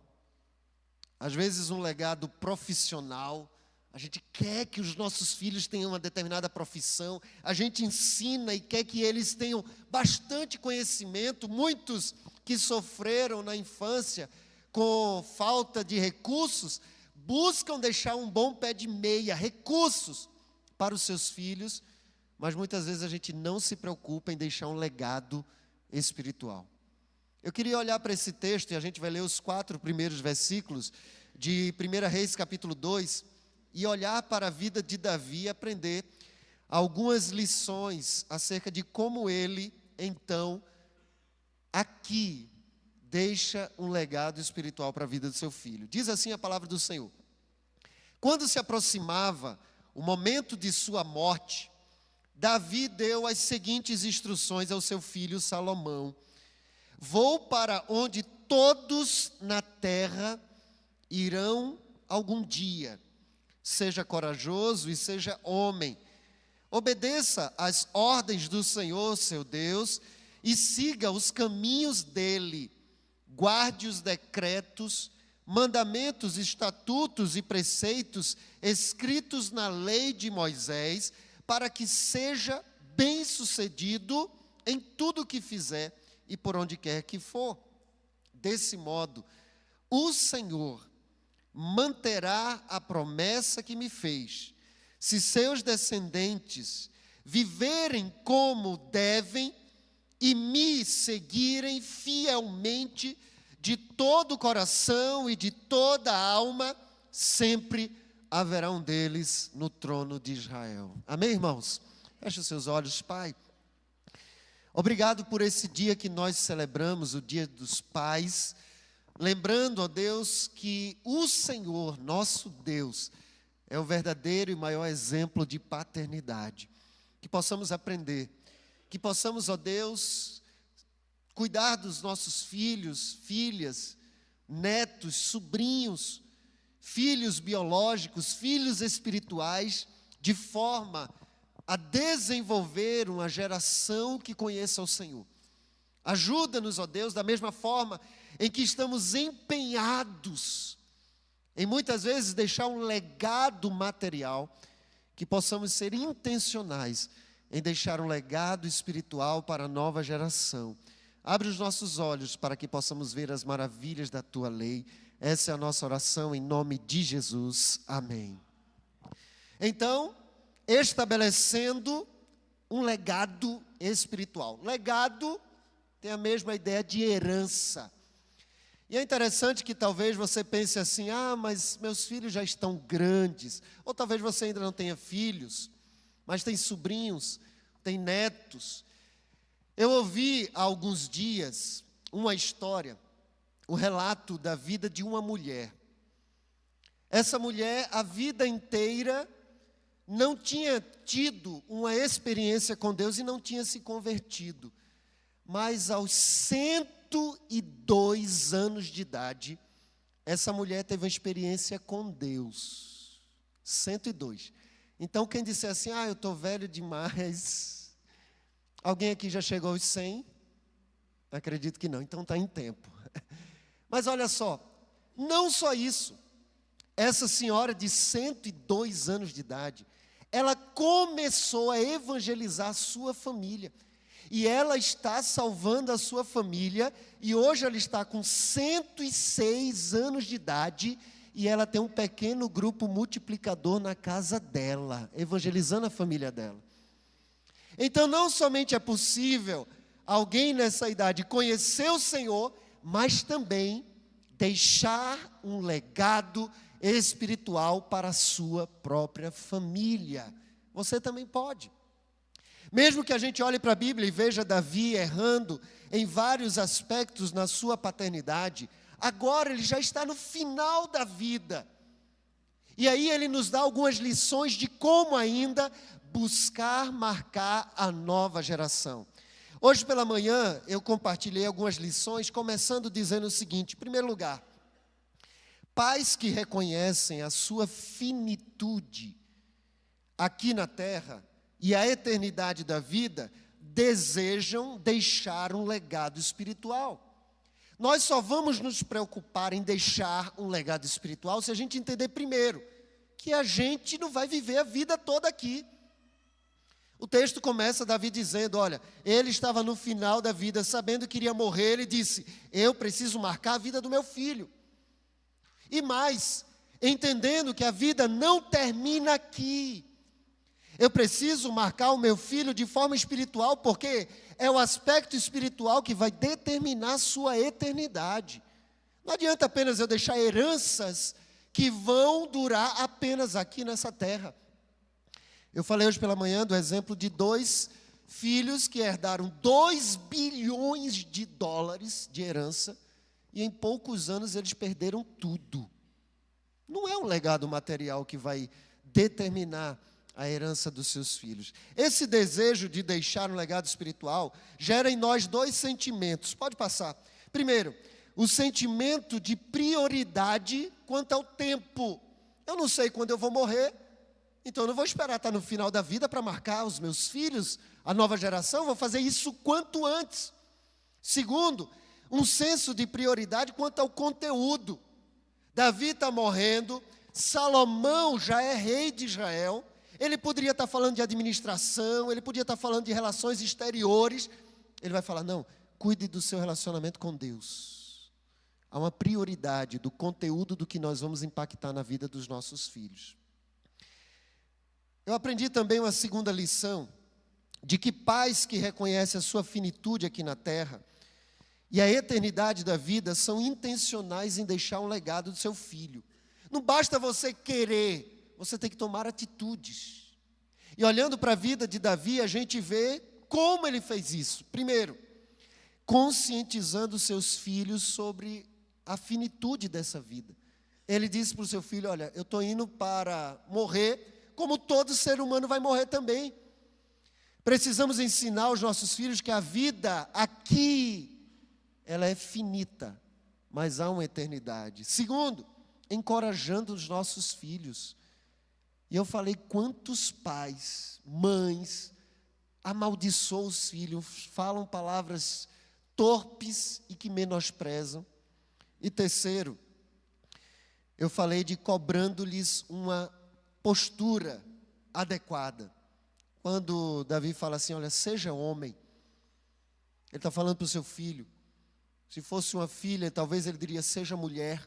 às vezes um legado profissional. A gente quer que os nossos filhos tenham uma determinada profissão, a gente ensina e quer que eles tenham bastante conhecimento. Muitos que sofreram na infância com falta de recursos, buscam deixar um bom pé de meia, recursos para os seus filhos, mas muitas vezes a gente não se preocupa em deixar um legado espiritual. Eu queria olhar para esse texto, e a gente vai ler os 4 primeiros versículos de 1 Reis capítulo 2, e olhar para a vida de Davi e aprender algumas lições acerca de como ele, então, aqui, deixa um legado espiritual para a vida do seu filho. Diz assim a palavra do Senhor: quando se aproximava o momento de sua morte, Davi deu as seguintes instruções ao seu filho Salomão: vou para onde todos na terra irão algum dia. Seja corajoso e seja homem. Obedeça às ordens do Senhor, seu Deus, e siga os caminhos dele. Guarde os decretos, mandamentos, estatutos e preceitos escritos na lei de Moisés, para que seja bem-sucedido em tudo o que fizer e por onde quer que for. Desse modo, o Senhor manterá a promessa que me fez. Se seus descendentes viverem como devem e me seguirem fielmente de todo o coração e de toda a alma, sempre haverá um deles no trono de Israel. Amém, irmãos? Feche os seus olhos. Pai, obrigado por esse dia que nós celebramos, o Dia dos Pais, lembrando, ó Deus, que o Senhor, nosso Deus, é o verdadeiro e maior exemplo de paternidade. Que possamos aprender, que possamos, ó Deus, cuidar dos nossos filhos, filhas, netos, sobrinhos, filhos biológicos, filhos espirituais, de forma a desenvolver uma geração que conheça o Senhor. Ajuda-nos, ó Deus, da mesma forma em que estamos empenhados em muitas vezes deixar um legado material, que possamos ser intencionais em deixar um legado espiritual para a nova geração. Abre os nossos olhos para que possamos ver as maravilhas da Tua lei. Essa é a nossa oração em nome de Jesus. Amém. Então, estabelecendo um legado espiritual. Legado tem a mesma ideia de herança. E é interessante que talvez você pense assim: mas meus filhos já estão grandes. Ou talvez você ainda não tenha filhos, mas tem sobrinhos, tem netos. Eu ouvi há alguns dias uma história, o relato da vida de uma mulher. Essa mulher, a vida inteira, não tinha tido uma experiência com Deus e não tinha se convertido. Mas aos 102 anos de idade, essa mulher teve uma experiência com Deus. 102. Então, quem disser assim: eu estou velho demais. Alguém aqui já chegou aos 100? Acredito que não, então está em tempo. Mas olha só, não só isso. Essa senhora de 102 anos de idade, ela começou a evangelizar a sua família. E ela está salvando a sua família, e hoje ela está com 106 anos de idade, e ela tem um pequeno grupo multiplicador na casa dela, evangelizando a família dela. Então, não somente é possível alguém nessa idade conhecer o Senhor, mas também deixar um legado espiritual para a sua própria família. Você também pode. Mesmo que a gente olhe para a Bíblia e veja Davi errando em vários aspectos na sua paternidade, agora ele já está no final da vida. E aí ele nos dá algumas lições de como ainda buscar marcar a nova geração. Hoje pela manhã eu compartilhei algumas lições, começando dizendo o seguinte: em primeiro lugar, Pais que reconhecem a sua finitude aqui na terra e a eternidade da vida, desejam deixar um legado espiritual. Nós só vamos nos preocupar em deixar um legado espiritual se a gente entender primeiro que a gente não vai viver a vida toda aqui. O texto começa Davi dizendo, olha, ele estava no final da vida, sabendo que iria morrer, ele disse, eu preciso marcar a vida do meu filho. E mais, entendendo que a vida não termina aqui. Eu preciso marcar o meu filho de forma espiritual, porque é o aspecto espiritual que vai determinar a sua eternidade. Não adianta apenas eu deixar heranças que vão durar apenas aqui nessa terra. Eu falei hoje pela manhã do exemplo de 2 filhos que herdaram 2 bilhões de dólares de herança e em poucos anos eles perderam tudo. Não é um legado material que vai determinar a herança dos seus filhos. Esse desejo de deixar um legado espiritual gera em nós 2 sentimentos. Pode passar. Primeiro, o sentimento de prioridade quanto ao tempo. Eu não sei quando eu vou morrer, então eu não vou esperar estar no final da vida para marcar os meus filhos, a nova geração, vou fazer isso quanto antes. Segundo, um senso de prioridade quanto ao conteúdo. Davi está morrendo, Salomão já é rei de Israel, ele poderia estar falando de administração, ele podia estar falando de relações exteriores. Ele vai falar, não, cuide do seu relacionamento com Deus. Há uma prioridade do conteúdo do que nós vamos impactar na vida dos nossos filhos. Eu aprendi também uma segunda lição, de que pais que reconhecem a sua finitude aqui na terra e a eternidade da vida são intencionais em deixar um legado do seu filho. Não basta você querer, você tem que tomar atitudes. E olhando para a vida de Davi, a gente vê como ele fez isso. Primeiro, conscientizando seus filhos sobre a finitude dessa vida. Ele disse para o seu filho, olha, eu estou indo para morrer, como todo ser humano vai morrer também. Precisamos ensinar aos nossos filhos que a vida aqui, ela é finita, mas há uma eternidade. Segundo, encorajando os nossos filhos. E eu falei quantos pais, mães, amaldiçoam os filhos, falam palavras torpes e que menosprezam. E terceiro, eu falei de cobrando-lhes uma postura adequada. Quando Davi fala assim, olha, seja homem, ele está falando para o seu filho. Se fosse uma filha, talvez ele diria, seja mulher,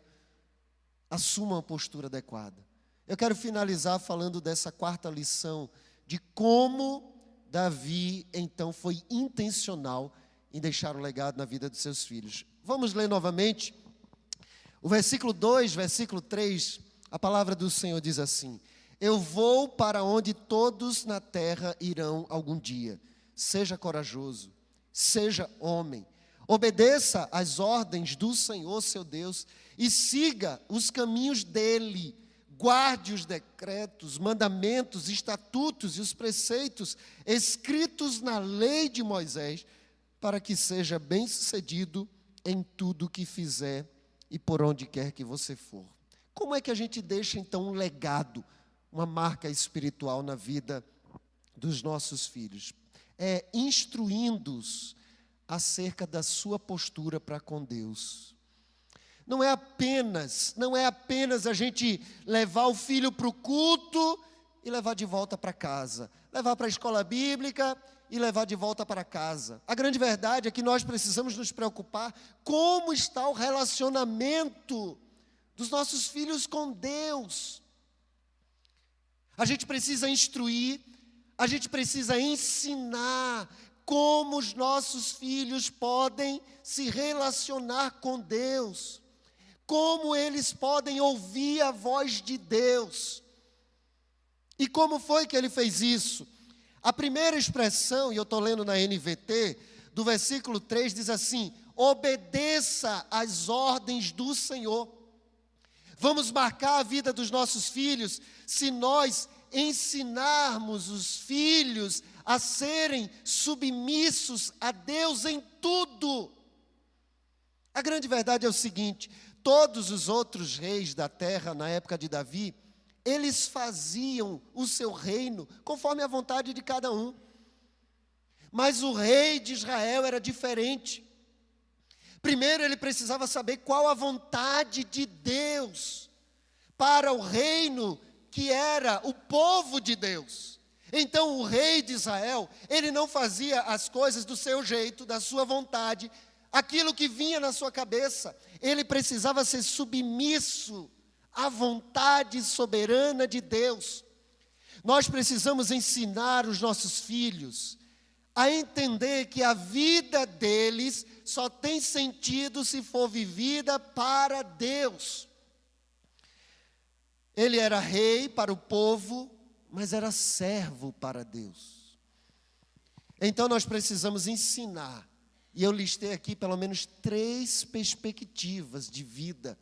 assuma uma postura adequada. Eu quero finalizar falando dessa 4ª lição, de como Davi, então, foi intencional em deixar um legado na vida dos seus filhos. Vamos ler novamente o versículo 2, versículo 3, a palavra do Senhor diz assim, eu vou para onde todos na terra irão algum dia, seja corajoso, seja homem, obedeça às ordens do Senhor, seu Deus, e siga os caminhos dele, guarde os decretos, mandamentos, estatutos e os preceitos escritos na lei de Moisés, para que seja bem-sucedido em tudo que fizer e por onde quer que você for. Como é que a gente deixa então um legado, uma marca espiritual na vida dos nossos filhos? É instruindo-os acerca da sua postura para com Deus. Não é apenas a gente levar o filho para o culto e levar de volta para casa. Levar para a escola bíblica e levar de volta para casa. A grande verdade é que nós precisamos nos preocupar como está o relacionamento dos nossos filhos com Deus. A gente precisa instruir, a gente precisa ensinar como os nossos filhos podem se relacionar com Deus. Como eles podem ouvir a voz de Deus. E como foi que ele fez isso? A primeira expressão, e eu estou lendo na NVT, do versículo 3, diz assim, obedeça às ordens do Senhor. Vamos marcar a vida dos nossos filhos se nós ensinarmos os filhos a serem submissos a Deus em tudo. A grande verdade é o seguinte, todos os outros reis da terra na época de Davi, eles faziam o seu reino conforme a vontade de cada um. Mas o rei de Israel era diferente. Primeiro ele precisava saber qual a vontade de Deus para o reino que era o povo de Deus. Então o rei de Israel, ele não fazia as coisas do seu jeito, da sua vontade, aquilo que vinha na sua cabeça. Ele precisava ser submisso à vontade soberana de Deus. Nós precisamos ensinar os nossos filhos a entender que a vida deles só tem sentido se for vivida para Deus. Ele era rei para o povo, mas era servo para Deus. Então nós precisamos ensinar, e eu listei aqui pelo menos 3 perspectivas de vida,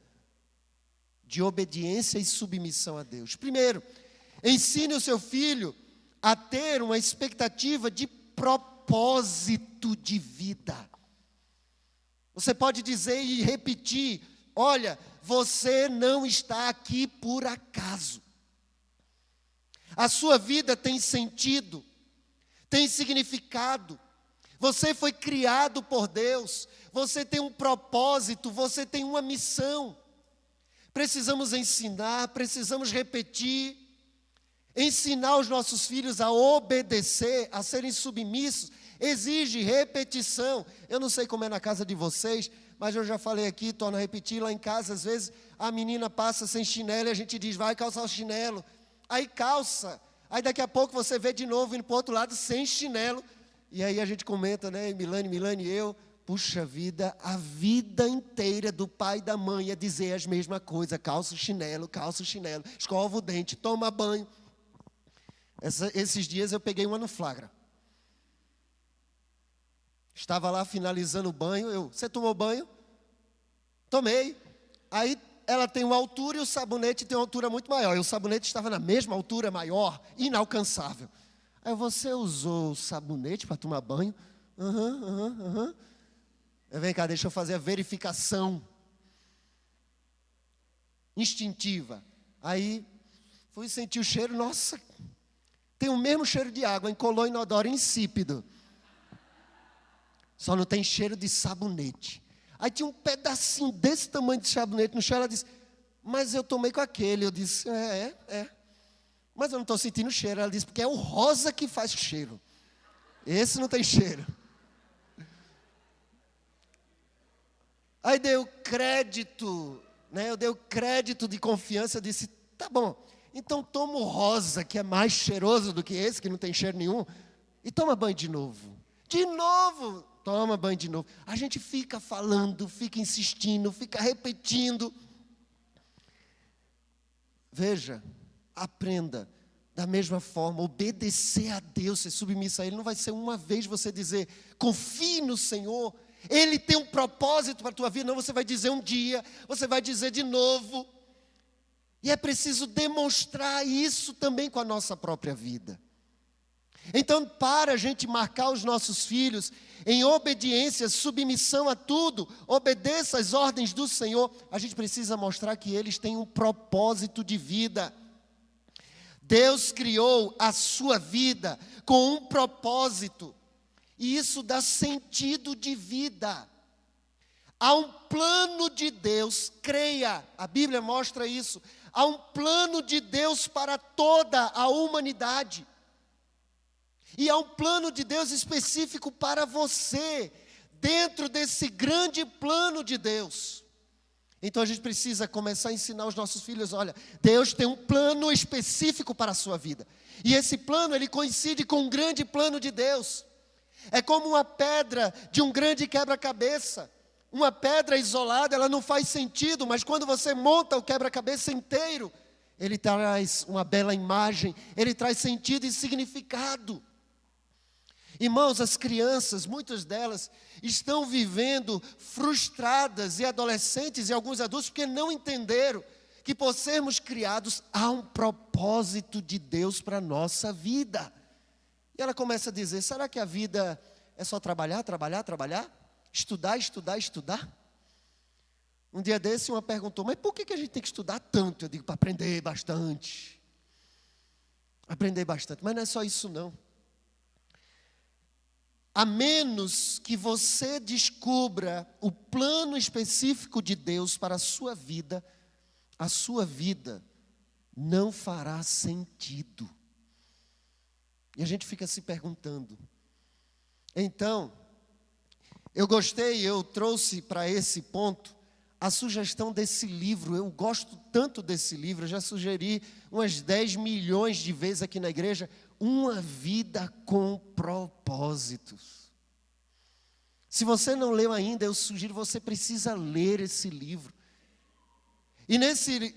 de obediência e submissão a Deus. Primeiro, ensine o seu filho a ter uma expectativa de propósito de vida. Você pode dizer e repetir: olha, você não está aqui por acaso. A sua vida tem sentido, tem significado. Você foi criado por Deus, você tem um propósito, você tem uma missão. Precisamos ensinar, precisamos repetir, ensinar os nossos filhos a obedecer, a serem submissos, exige repetição. Eu não sei como é na casa de vocês, mas eu já falei aqui, torno a repetir, lá em casa às vezes a menina passa sem chinelo e a gente diz: vai calçar o chinelo. Aí calça, aí daqui a pouco você vê de novo indo para o outro lado sem chinelo. E aí a gente comenta, né, Milane e eu, puxa vida, a vida inteira do pai e da mãe é dizer as mesmas coisas: calça o chinelo, escova o dente, toma banho. Esses dias eu peguei uma no flagra. Estava lá finalizando o banho, você tomou banho? Tomei. Aí ela tem uma altura e o sabonete tem uma altura muito maior. E o sabonete estava na mesma altura, maior, inalcançável. Aí você usou o sabonete para tomar banho? Aham. Vem cá, deixa eu fazer a verificação instintiva. Aí fui sentir o cheiro, nossa, tem o mesmo cheiro de água, incolor, inodoro, insípido. Só não tem cheiro de sabonete. Aí tinha um pedacinho desse tamanho de sabonete no chão. Ela disse: mas eu tomei com aquele. Eu disse: é. Mas eu não estou sentindo cheiro. Ela disse: porque é o rosa que faz o cheiro. Esse não tem cheiro. Aí deu crédito, né? Eu dei o crédito de confiança. Eu disse: tá bom, então toma o rosa, que é mais cheiroso do que esse, que não tem cheiro nenhum, e toma banho de novo. De novo, toma banho de novo. A gente fica falando, fica insistindo, fica repetindo. Veja, aprenda da mesma forma, obedecer a Deus, ser submisso a Ele. Não vai ser uma vez você dizer: confie no Senhor, Ele tem um propósito para a tua vida. Não, você vai dizer um dia, você vai dizer de novo. E é preciso demonstrar isso também com a nossa própria vida. Então, para a gente marcar os nossos filhos em obediência, submissão a tudo, obedeça às ordens do Senhor, a gente precisa mostrar que eles têm um propósito de vida. Deus criou a sua vida com um propósito, e isso dá sentido de vida. Há um plano de Deus, creia, a Bíblia mostra isso. Há um plano de Deus para toda a humanidade. E há um plano de Deus específico para você, dentro desse grande plano de Deus. Então a gente precisa começar a ensinar os nossos filhos: olha, Deus tem um plano específico para a sua vida. E esse plano, ele coincide com um grande plano de Deus. É como uma pedra de um grande quebra-cabeça. Uma pedra isolada, ela não faz sentido, mas quando você monta o quebra-cabeça inteiro, ele traz uma bela imagem, ele traz sentido e significado. Irmãos, as crianças, muitas delas, estão vivendo frustradas, e adolescentes e alguns adultos, porque não entenderam que por sermos criados, há um propósito de Deus para a nossa vida. E ela começa a dizer: será que a vida é só trabalhar? Estudar? Um dia desse, uma perguntou, mas por que a gente tem que estudar tanto? Eu digo, para aprender bastante. Aprender bastante, mas não é só isso não. A menos que você descubra o plano específico de Deus para a sua vida não fará sentido. E a gente fica se perguntando. Então, eu trouxe para esse ponto a sugestão desse livro. Eu gosto tanto desse livro, eu já sugeri umas 10 milhões de vezes aqui na igreja, Uma Vida com Propósitos. Se você não leu ainda, eu sugiro, você precisa ler esse livro. E nesse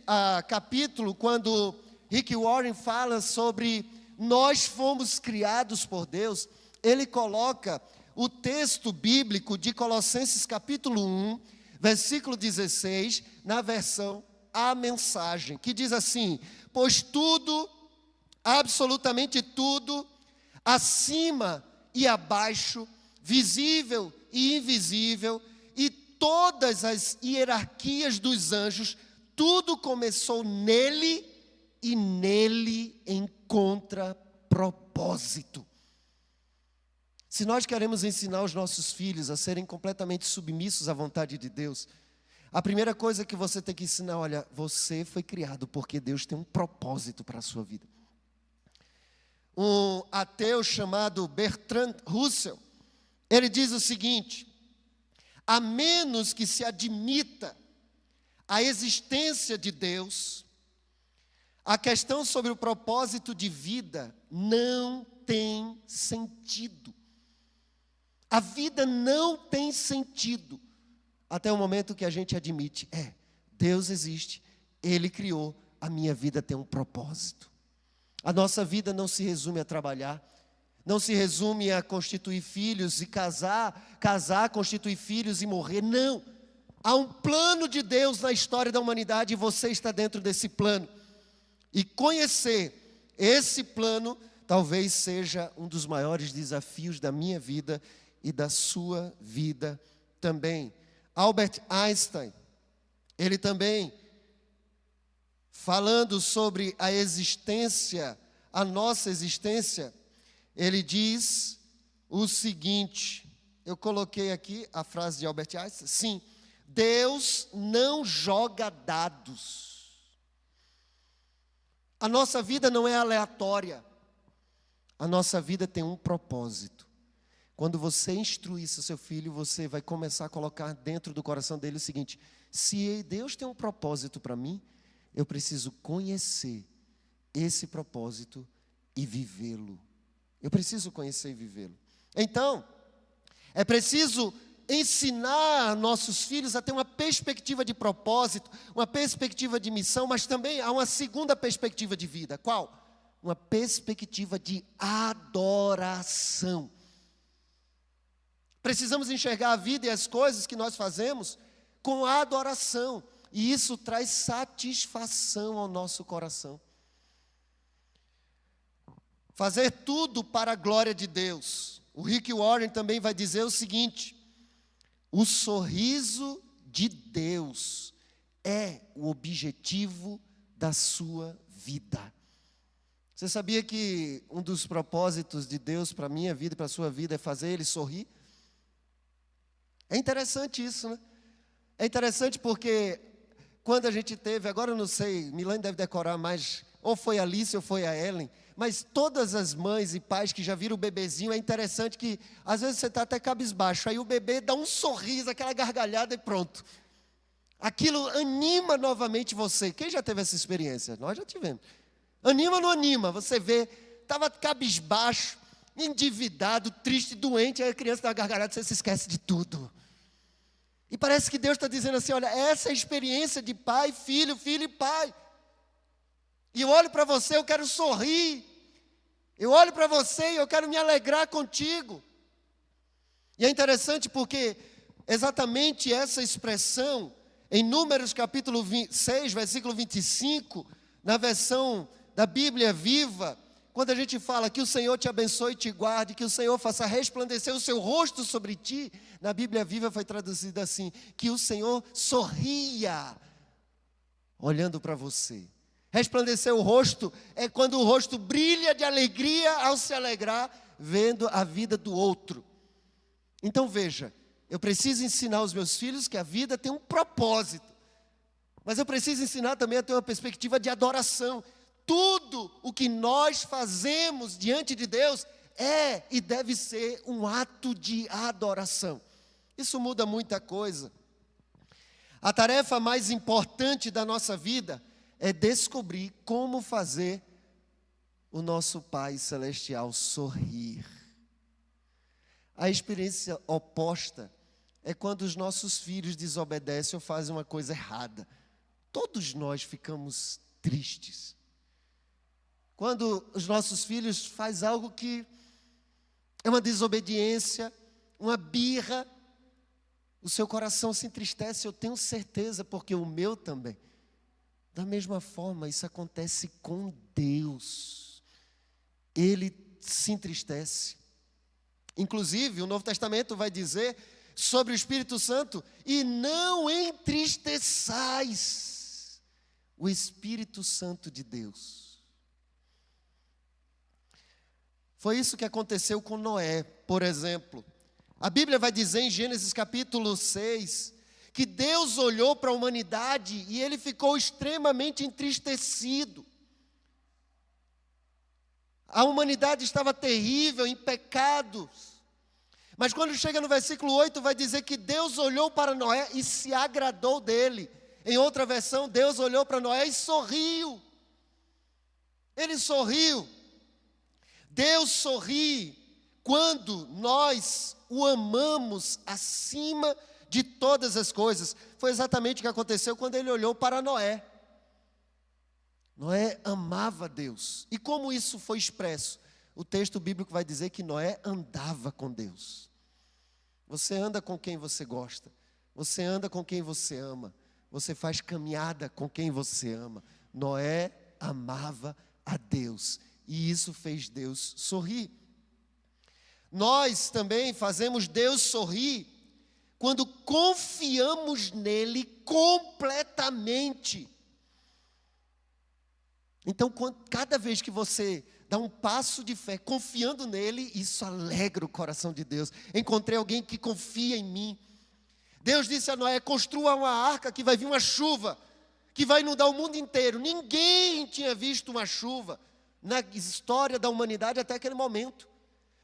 capítulo, quando Rick Warren fala sobre nós fomos criados por Deus, ele coloca o texto bíblico de Colossenses capítulo 1, versículo 16, na versão A Mensagem, que diz assim: pois tudo, absolutamente tudo, acima e abaixo, visível e invisível, e todas as hierarquias dos anjos, tudo começou nele e nele encontra propósito. Se nós queremos ensinar os nossos filhos a serem completamente submissos à vontade de Deus, a primeira coisa que você tem que ensinar, olha, você foi criado porque Deus tem um propósito para a sua vida. Um ateu chamado Bertrand Russell, ele diz o seguinte: a menos que se admita a existência de Deus, a questão sobre o propósito de vida não tem sentido. A vida não tem sentido até o momento que a gente admite, Deus existe, Ele criou, a minha vida tem um propósito. A nossa vida não se resume a trabalhar, não se resume a constituir filhos e casar, constituir filhos e morrer, não. Há um plano de Deus na história da humanidade e você está dentro desse plano. E conhecer esse plano talvez seja um dos maiores desafios da minha vida e da sua vida também. Albert Einstein, ele também, falando sobre a existência, a nossa existência, ele diz o seguinte, eu coloquei aqui a frase de Albert Einstein, sim, Deus não joga dados. A nossa vida não é aleatória, a nossa vida tem um propósito. Quando você instruir seu filho, você vai começar a colocar dentro do coração dele o seguinte: se Deus tem um propósito para mim, eu preciso conhecer esse propósito e vivê-lo. Eu preciso conhecer e vivê-lo. Então, é preciso ensinar nossos filhos a ter uma perspectiva de propósito, uma perspectiva de missão, mas também há uma segunda perspectiva de vida. Qual? Uma perspectiva de adoração. Precisamos enxergar a vida e as coisas que nós fazemos com adoração. E isso traz satisfação ao nosso coração. Fazer tudo para a glória de Deus. O Rick Warren também vai dizer o seguinte: o sorriso de Deus é o objetivo da sua vida. Você sabia que um dos propósitos de Deus para a minha vida e para a sua vida é fazer Ele sorrir? É interessante isso, né? É interessante porque quando a gente teve, agora eu não sei, Milane deve decorar mais, ou foi a Alice ou foi a Ellen, mas todas as mães e pais que já viram o bebezinho, é interessante que às vezes você está até cabisbaixo, aí o bebê dá um sorriso, aquela gargalhada e pronto. Aquilo anima novamente você. Quem já teve essa experiência? Nós já tivemos. Anima ou não anima? Você vê, estava cabisbaixo, endividado, triste, doente, aí a criança dá uma gargalhada, você se esquece de tudo. E parece que Deus está dizendo assim, olha, essa é a experiência de pai, filho, filho e pai. E eu olho para você, eu quero sorrir. Eu olho para você e eu quero me alegrar contigo. E é interessante porque exatamente essa expressão, em Números capítulo 6, versículo 25, na versão da Bíblia Viva, quando a gente fala que o Senhor te abençoe e te guarde, que o Senhor faça resplandecer o seu rosto sobre ti, na Bíblia Viva foi traduzido assim, que o Senhor sorria olhando para você. Resplandecer o rosto é quando o rosto brilha de alegria ao se alegrar, vendo a vida do outro. Então veja, eu preciso ensinar os meus filhos que a vida tem um propósito, mas eu preciso ensinar também a ter uma perspectiva de adoração. Tudo o que nós fazemos diante de Deus é e deve ser um ato de adoração. Isso muda muita coisa. A tarefa mais importante da nossa vida é descobrir como fazer o nosso Pai Celestial sorrir. A experiência oposta é quando os nossos filhos desobedecem ou fazem uma coisa errada. Todos nós ficamos tristes. Quando os nossos filhos fazem algo que é uma desobediência, uma birra, o seu coração se entristece, eu tenho certeza, porque o meu também. Da mesma forma, isso acontece com Deus. Ele se entristece. Inclusive, o Novo Testamento vai dizer sobre o Espírito Santo: e não entristeçais o Espírito Santo de Deus. Foi isso que aconteceu com Noé, por exemplo. A Bíblia vai dizer em Gênesis capítulo 6, que Deus olhou para a humanidade e ele ficou extremamente entristecido. A humanidade estava terrível, em pecados. Mas quando chega no versículo 8, vai dizer que Deus olhou para Noé e se agradou dele. Em outra versão, Deus olhou para Noé e sorriu. Ele sorriu. Deus sorri quando nós o amamos acima de todas as coisas. Foi exatamente o que aconteceu quando ele olhou para Noé. Noé amava Deus. E como isso foi expresso? O texto bíblico vai dizer que Noé andava com Deus. Você anda com quem você gosta. Você anda com quem você ama. Você faz caminhada com quem você ama. Noé amava a Deus. E isso fez Deus sorrir. Nós também fazemos Deus sorrir quando confiamos nele completamente. Então, cada vez que você dá um passo de fé confiando nele, isso alegra o coração de Deus. Encontrei alguém que confia em mim. Deus disse a Noé: construa uma arca que vai vir uma chuva, que vai inundar o mundo inteiro. Ninguém tinha visto uma chuva na história da humanidade até aquele momento.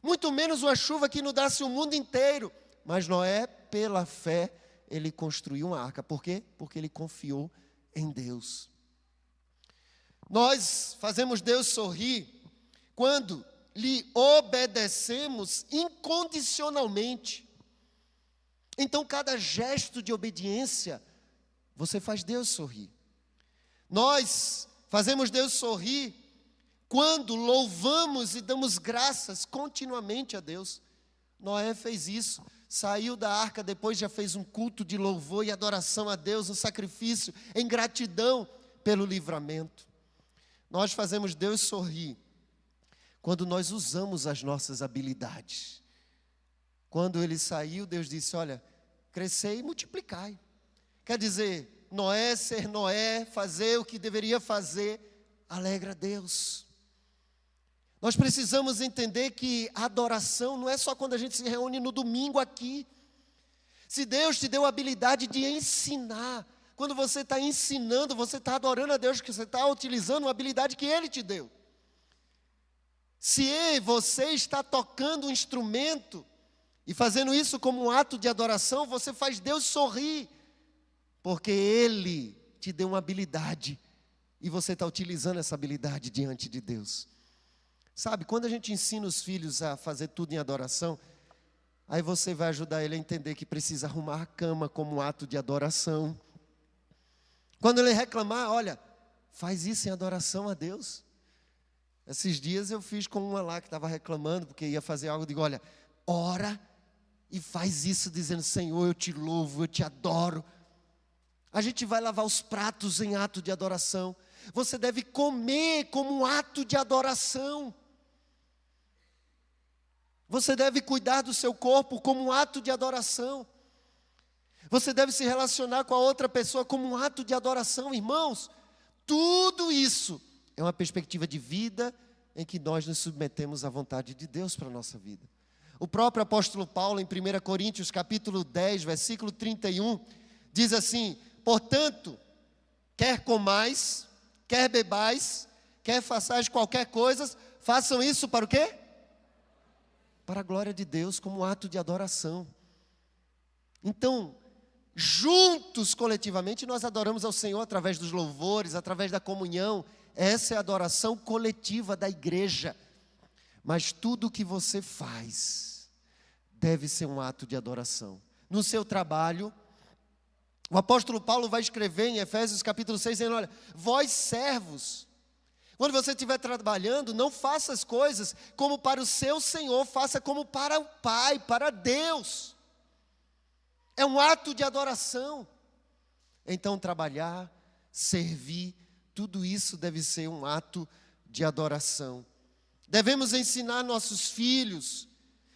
Muito menos uma chuva que inundasse o mundo inteiro. Mas Noé, pela fé, ele construiu uma arca. Por quê? Porque ele confiou em Deus. Nós fazemos Deus sorrir quando lhe obedecemos incondicionalmente. Então, cada gesto de obediência, você faz Deus sorrir. Nós fazemos Deus sorrir quando louvamos e damos graças continuamente a Deus. Noé fez isso. Saiu da arca, depois já fez um culto de louvor e adoração a Deus, um sacrifício em gratidão pelo livramento. Nós fazemos Deus sorrir quando nós usamos as nossas habilidades. Quando ele saiu, Deus disse: olha, crescei e multiplicai. Quer dizer, Noé ser Noé, fazer o que deveria fazer, alegra a Deus. Nós precisamos entender que a adoração não é só quando a gente se reúne no domingo aqui. Se Deus te deu a habilidade de ensinar, quando você está ensinando, você está adorando a Deus, que você está utilizando uma habilidade que Ele te deu. Se você está tocando um instrumento e fazendo isso como um ato de adoração, você faz Deus sorrir, porque Ele te deu uma habilidade e você está utilizando essa habilidade diante de Deus. Sabe, quando a gente ensina os filhos a fazer tudo em adoração, aí você vai ajudar ele a entender que precisa arrumar a cama como um ato de adoração. Quando ele reclamar, olha, faz isso em adoração a Deus. Esses dias eu fiz com uma lá que estava reclamando, porque ia fazer algo, eu digo: olha, ora e faz isso dizendo: Senhor, eu te louvo, eu te adoro. A gente vai lavar os pratos em ato de adoração. Você deve comer como um ato de adoração. Você deve cuidar do seu corpo como um ato de adoração. Você deve se relacionar com a outra pessoa como um ato de adoração. Irmãos, tudo isso é uma perspectiva de vida em que nós nos submetemos à vontade de Deus para a nossa vida. O próprio apóstolo Paulo, em 1 Coríntios, capítulo 10, versículo 31, diz assim: portanto, quer comais, quer bebais, quer façais qualquer coisa, façam isso para o quê? Para a glória de Deus, como um ato de adoração. Então, juntos, coletivamente, nós adoramos ao Senhor através dos louvores, através da comunhão. Essa é a adoração coletiva da igreja. Mas tudo o que você faz deve ser um ato de adoração. No seu trabalho, o apóstolo Paulo vai escrever em Efésios capítulo 6, dizendo: olha, vós servos, quando você estiver trabalhando, não faça as coisas como para o seu Senhor, faça como para o Pai, para Deus. É um ato de adoração. Então, trabalhar, servir, tudo isso deve ser um ato de adoração. Devemos ensinar nossos filhos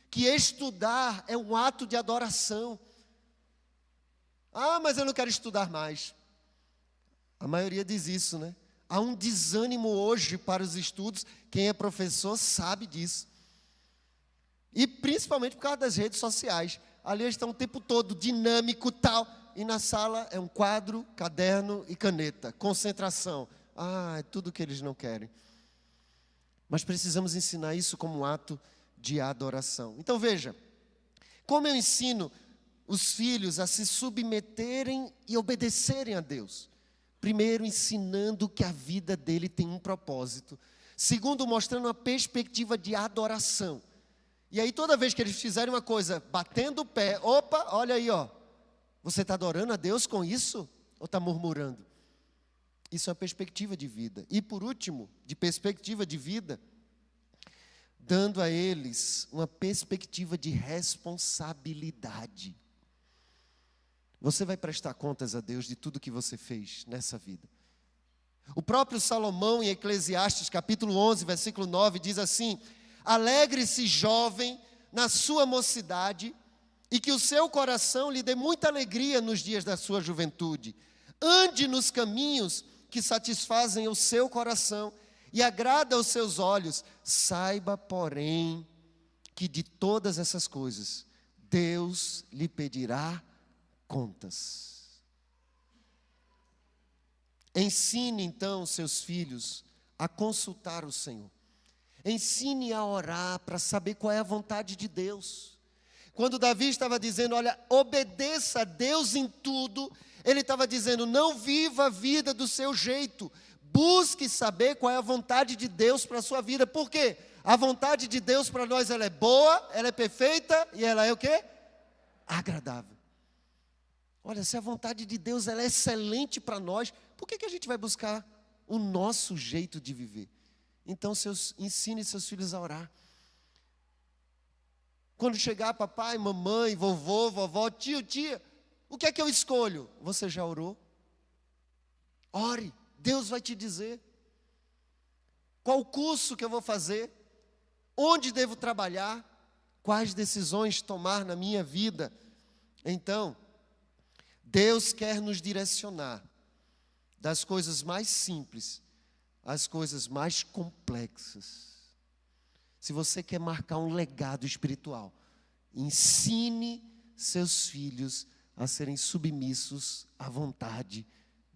que estudar é um ato de adoração. Ah, mas eu não quero estudar mais. A maioria diz isso, né? Há um desânimo hoje para os estudos. Quem é professor sabe disso. E principalmente por causa das redes sociais. Ali eles estão o tempo todo dinâmico, tal. E na sala é um quadro, caderno e caneta. Concentração. Ah, é tudo que eles não querem. Mas precisamos ensinar isso como um ato de adoração. Então veja, como eu ensino os filhos a se submeterem e obedecerem a Deus? Primeiro, ensinando que a vida dele tem um propósito. Segundo, mostrando uma perspectiva de adoração. E aí toda vez que eles fizerem uma coisa batendo o pé, opa, olha aí, ó. Você está adorando a Deus com isso? Ou está murmurando? Isso é uma perspectiva de vida. E por último, de perspectiva de vida, dando a eles uma perspectiva de responsabilidade. Você vai prestar contas a Deus de tudo que você fez nessa vida. O próprio Salomão, em Eclesiastes, capítulo 11, versículo 9, diz assim: alegre-se, jovem, na sua mocidade, e que o seu coração lhe dê muita alegria nos dias da sua juventude. Ande nos caminhos que satisfazem o seu coração e agrada aos seus olhos. Saiba, porém, que de todas essas coisas, Deus lhe pedirá contas. Ensine, então, seus filhos a consultar o Senhor. Ensine a orar para saber qual é a vontade de Deus. Quando Davi estava dizendo, olha, obedeça a Deus em tudo, ele estava dizendo, não viva a vida do seu jeito. Busque saber qual é a vontade de Deus para a sua vida. Por quê? A vontade de Deus para nós, ela é boa, ela é perfeita e ela é o quê? Agradável. Olha, se a vontade de Deus ela é excelente para nós, por que a gente vai buscar o nosso jeito de viver? Então, ensine seus filhos a orar. Quando chegar papai, mamãe, vovô, vovó, tio, tia, o que é que eu escolho? Você já orou? Ore, Deus vai te dizer. Qual curso que eu vou fazer? Onde devo trabalhar? Quais decisões tomar na minha vida? Então, Deus quer nos direcionar das coisas mais simples às coisas mais complexas. Se você quer marcar um legado espiritual, ensine seus filhos a serem submissos à vontade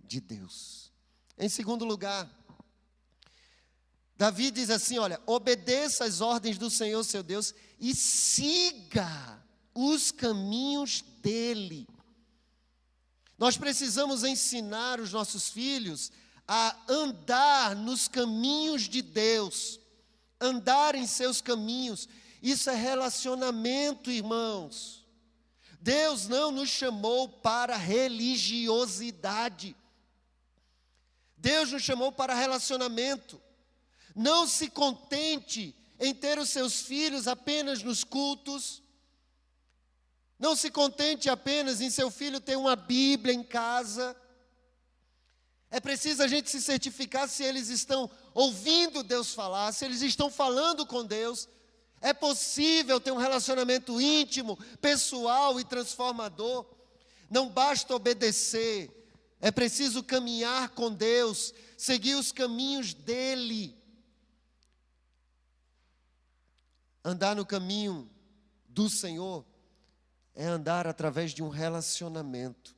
de Deus. Em segundo lugar, Davi diz assim, olha, obedeça às ordens do Senhor, seu Deus, e siga os caminhos dele. Nós precisamos ensinar os nossos filhos a andar nos caminhos de Deus, andar em seus caminhos. Isso é relacionamento, irmãos. Deus não nos chamou para religiosidade. Deus nos chamou para relacionamento. Não se contente em ter os seus filhos apenas nos cultos. Não se contente apenas em seu filho ter uma Bíblia em casa. É preciso a gente se certificar se eles estão ouvindo Deus falar, se eles estão falando com Deus. É possível ter um relacionamento íntimo, pessoal e transformador. Não basta obedecer, é preciso caminhar com Deus, seguir os caminhos dEle. Andar no caminho do Senhor é andar através de um relacionamento.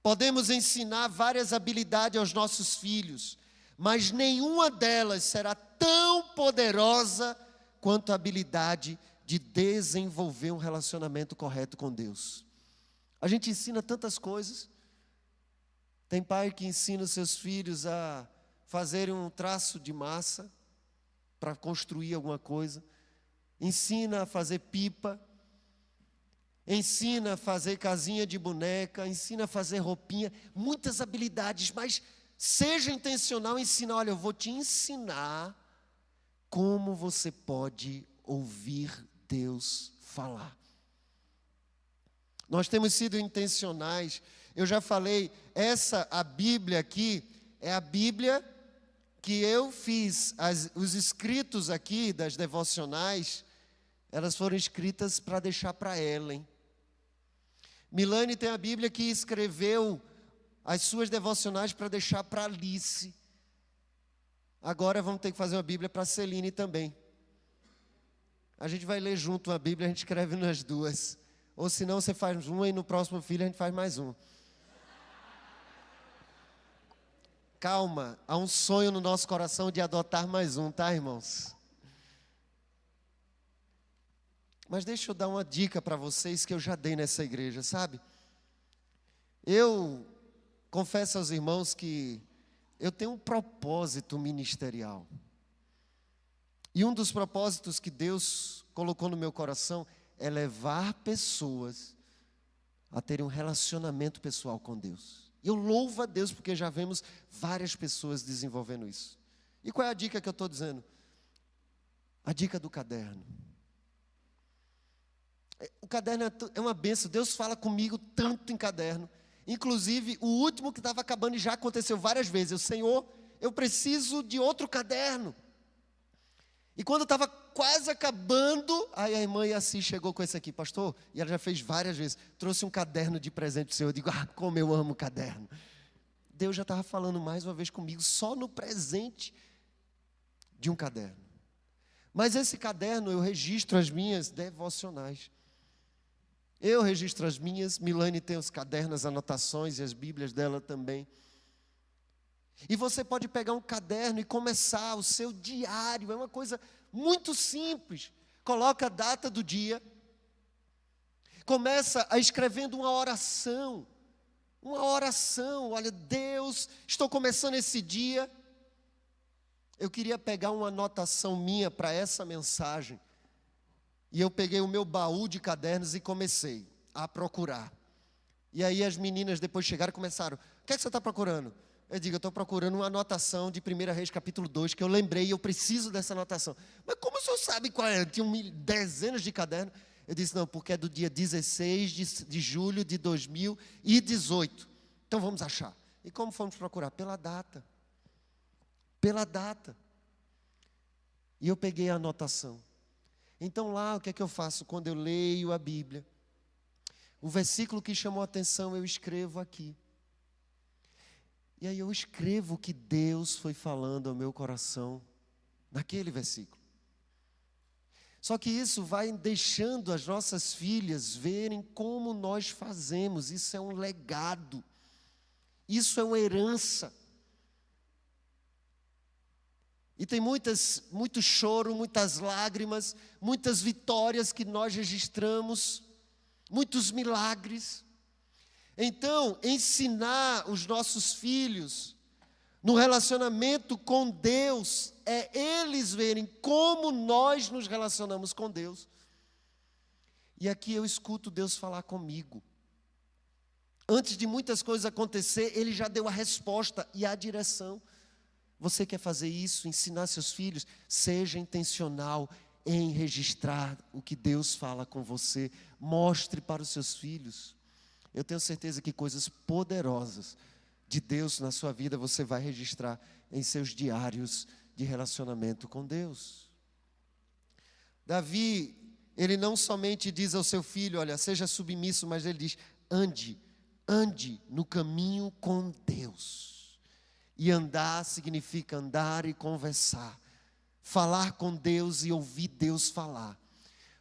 Podemos ensinar várias habilidades aos nossos filhos, mas nenhuma delas será tão poderosa quanto a habilidade de desenvolver um relacionamento correto com Deus. A gente ensina tantas coisas. Tem pai que ensina os seus filhos a fazerem um traço de massa para construir alguma coisa. Ensina a fazer pipa. Ensina a fazer casinha de boneca, ensina a fazer roupinha, muitas habilidades, mas seja intencional em ensinar. Olha, eu vou te ensinar como você pode ouvir Deus falar. Nós temos sido intencionais. Eu já falei, a Bíblia aqui, é a Bíblia que eu fiz, os escritos aqui das devocionais, elas foram escritas para deixar para Ellen. Milane tem a Bíblia que escreveu as suas devocionais para deixar para Alice. Agora vamos ter que fazer uma Bíblia para Celine também. A gente vai ler junto a Bíblia, a gente escreve nas duas. Ou senão você faz uma e no próximo filho a gente faz mais um. Calma, há um sonho no nosso coração de adotar mais um, tá, irmãos? Mas deixa eu dar uma dica para vocês que eu já dei nessa igreja, sabe? Eu confesso aos irmãos que eu tenho um propósito ministerial. E um dos propósitos que Deus colocou no meu coração é levar pessoas a terem um relacionamento pessoal com Deus. E eu louvo a Deus porque já vemos várias pessoas desenvolvendo isso. E qual é a dica que eu estou dizendo? A dica do caderno. O caderno é uma bênção. Deus fala comigo tanto em caderno. Inclusive, o último que estava acabando e já aconteceu várias vezes. Senhor, eu preciso de outro caderno. E quando estava quase acabando, aí a irmã Yaci chegou com esse aqui, pastor, e ela já fez várias vezes. Trouxe um caderno de presente para o Senhor. Eu digo, como eu amo caderno. Deus já estava falando mais uma vez comigo, só no presente de um caderno. Mas esse caderno eu registro as minhas devocionais. Eu registro as minhas, Milane tem os cadernos, as anotações e as bíblias dela também. E você pode pegar um caderno e começar o seu diário, é uma coisa muito simples. Coloca a data do dia, começa a escrevendo uma oração, olha, Deus, estou começando esse dia. Eu queria pegar uma anotação minha para essa mensagem. E eu peguei o meu baú de cadernos e comecei a procurar. E aí as meninas depois chegaram e começaram, o que é que você está procurando? Eu digo, eu estou procurando uma anotação de 1 Reis capítulo 2, que eu lembrei e eu preciso dessa anotação. Mas como o senhor sabe qual é? Tinha dezenas de cadernos. Eu disse, não, porque é do dia 16 de julho de 2018. Então vamos achar. E como fomos procurar? Pela data. Pela data. E eu peguei a anotação. Então lá, o que é que eu faço? Quando eu leio a Bíblia, o versículo que chamou a atenção, eu escrevo aqui. E aí eu escrevo o que Deus foi falando ao meu coração, naquele versículo. Só que isso vai deixando as nossas filhas verem como nós fazemos. Isso é um legado. Isso é uma herança. E tem muito choro, muitas lágrimas, muitas vitórias que nós registramos, muitos milagres. Então, ensinar os nossos filhos no relacionamento com Deus é eles verem como nós nos relacionamos com Deus. E aqui eu escuto Deus falar comigo. Antes de muitas coisas acontecer, Ele já deu a resposta e a direção. Você quer fazer isso, ensinar seus filhos? Seja intencional em registrar o que Deus fala com você. Mostre para os seus filhos. Eu tenho certeza que coisas poderosas de Deus na sua vida, você vai registrar em seus diários de relacionamento com Deus. Davi, ele não somente diz ao seu filho, olha, seja submisso, mas ele diz, ande no caminho com Deus. E andar significa andar e conversar. Falar com Deus e ouvir Deus falar.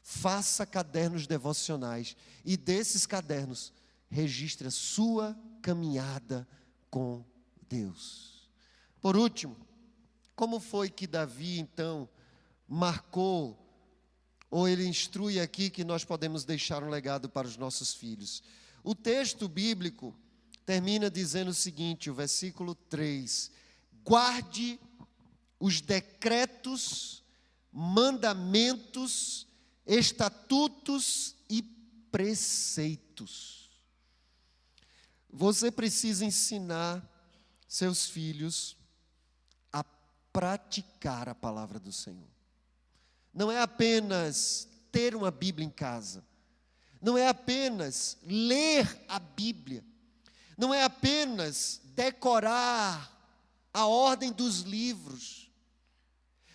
Faça cadernos devocionais e desses cadernos registre a sua caminhada com Deus. Por último, como foi que Davi então marcou, ou ele instrui aqui que nós podemos deixar um legado para os nossos filhos? O texto bíblico termina dizendo o seguinte, o versículo 3: guarde os decretos, mandamentos, estatutos e preceitos. Você precisa ensinar seus filhos a praticar a palavra do Senhor. Não é apenas ter uma Bíblia em casa. Não é apenas ler a Bíblia. Não é apenas decorar a ordem dos livros.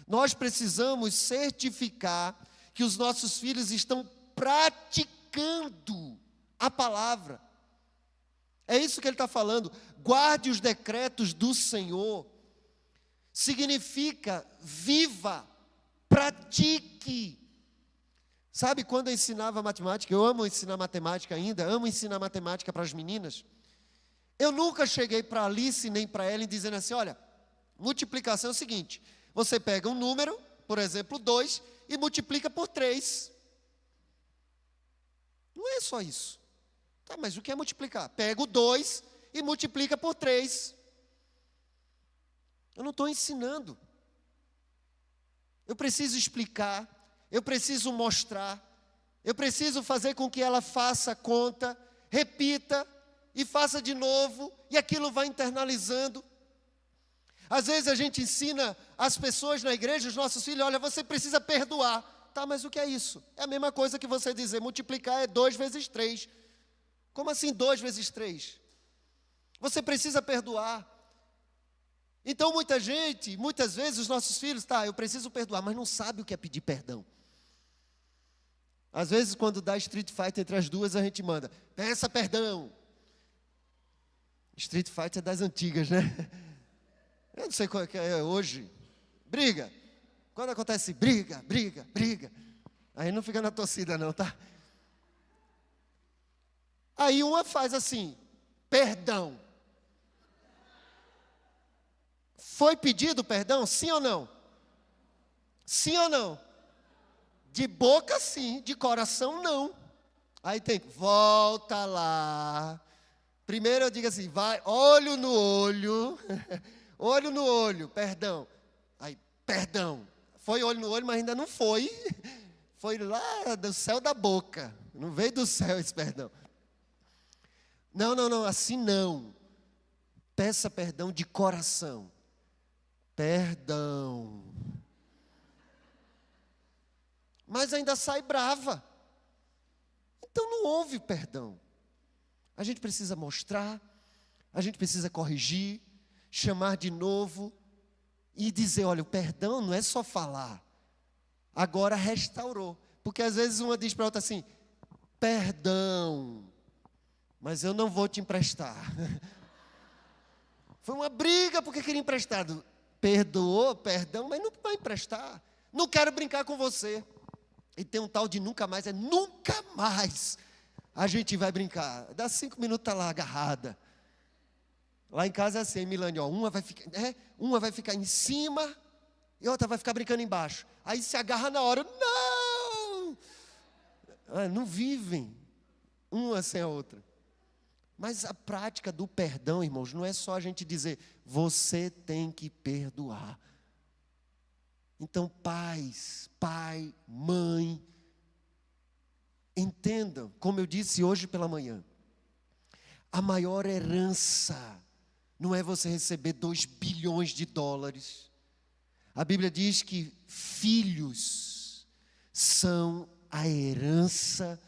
Nós precisamos certificar que os nossos filhos estão praticando a palavra. É isso que ele está falando. Guarde os decretos do Senhor. Significa viva, pratique. Sabe, quando eu ensinava matemática, eu amo ensinar matemática ainda, amo ensinar matemática para as meninas. Eu nunca cheguei para Alice nem para Ellen dizendo assim, olha, multiplicação é o seguinte, você pega um número, por exemplo, 2, e multiplica por 3. Não é só isso. Tá, mas o que é multiplicar? Pega o 2 e multiplica por 3. Eu não estou ensinando. Eu preciso explicar, eu preciso mostrar, eu preciso fazer com que ela faça a conta, repita e faça de novo, e aquilo vai internalizando. Às vezes a gente ensina as pessoas na igreja, os nossos filhos, olha, você precisa perdoar. Tá, mas o que é isso? É a mesma coisa que você dizer, multiplicar é 2 vezes 3. Como assim 2 vezes 3? Você precisa perdoar. Então muitas vezes os nossos filhos, tá, eu preciso perdoar, mas não sabe o que é pedir perdão. Às vezes quando dá Street Fighter entre as duas, a gente manda, peça perdão. Street Fighter é das antigas, né? Eu não sei qual é que é hoje. Briga. Quando acontece briga. Aí não fica na torcida não, tá? Aí uma faz assim, perdão. Foi pedido perdão, sim ou não? Sim ou não? De boca sim, de coração não. Aí tem, volta lá. Primeiro eu digo assim, vai, olho no olho, olho no olho, perdão. Aí, perdão. Foi olho no olho, mas ainda não foi. Foi lá do céu da boca. Não veio do céu esse perdão. Não, assim não. Peça perdão de coração. Perdão. Mas ainda sai brava. Então não houve perdão. A gente precisa mostrar, a gente precisa corrigir, chamar de novo e dizer, olha, o perdão não é só falar. Agora restaurou. Porque às vezes uma diz para a outra assim, perdão, mas eu não vou te emprestar. Foi uma briga porque queria emprestado. Perdoou, perdão, mas não vai emprestar. Não quero brincar com você. E tem um tal de nunca mais, é nunca mais a gente vai brincar. Dá 5 minutos, está lá agarrada. Lá em casa é assim, em Milânio, ó, uma vai ficar em cima e outra vai ficar brincando embaixo. Aí se agarra na hora, não! Não vivem uma sem a outra. Mas a prática do perdão, irmãos, não é só a gente dizer, você tem que perdoar. Então, pais, pai, mãe, entendam, como eu disse hoje pela manhã, a maior herança não é você receber 2 bilhões de dólares. A Bíblia diz que filhos são a herança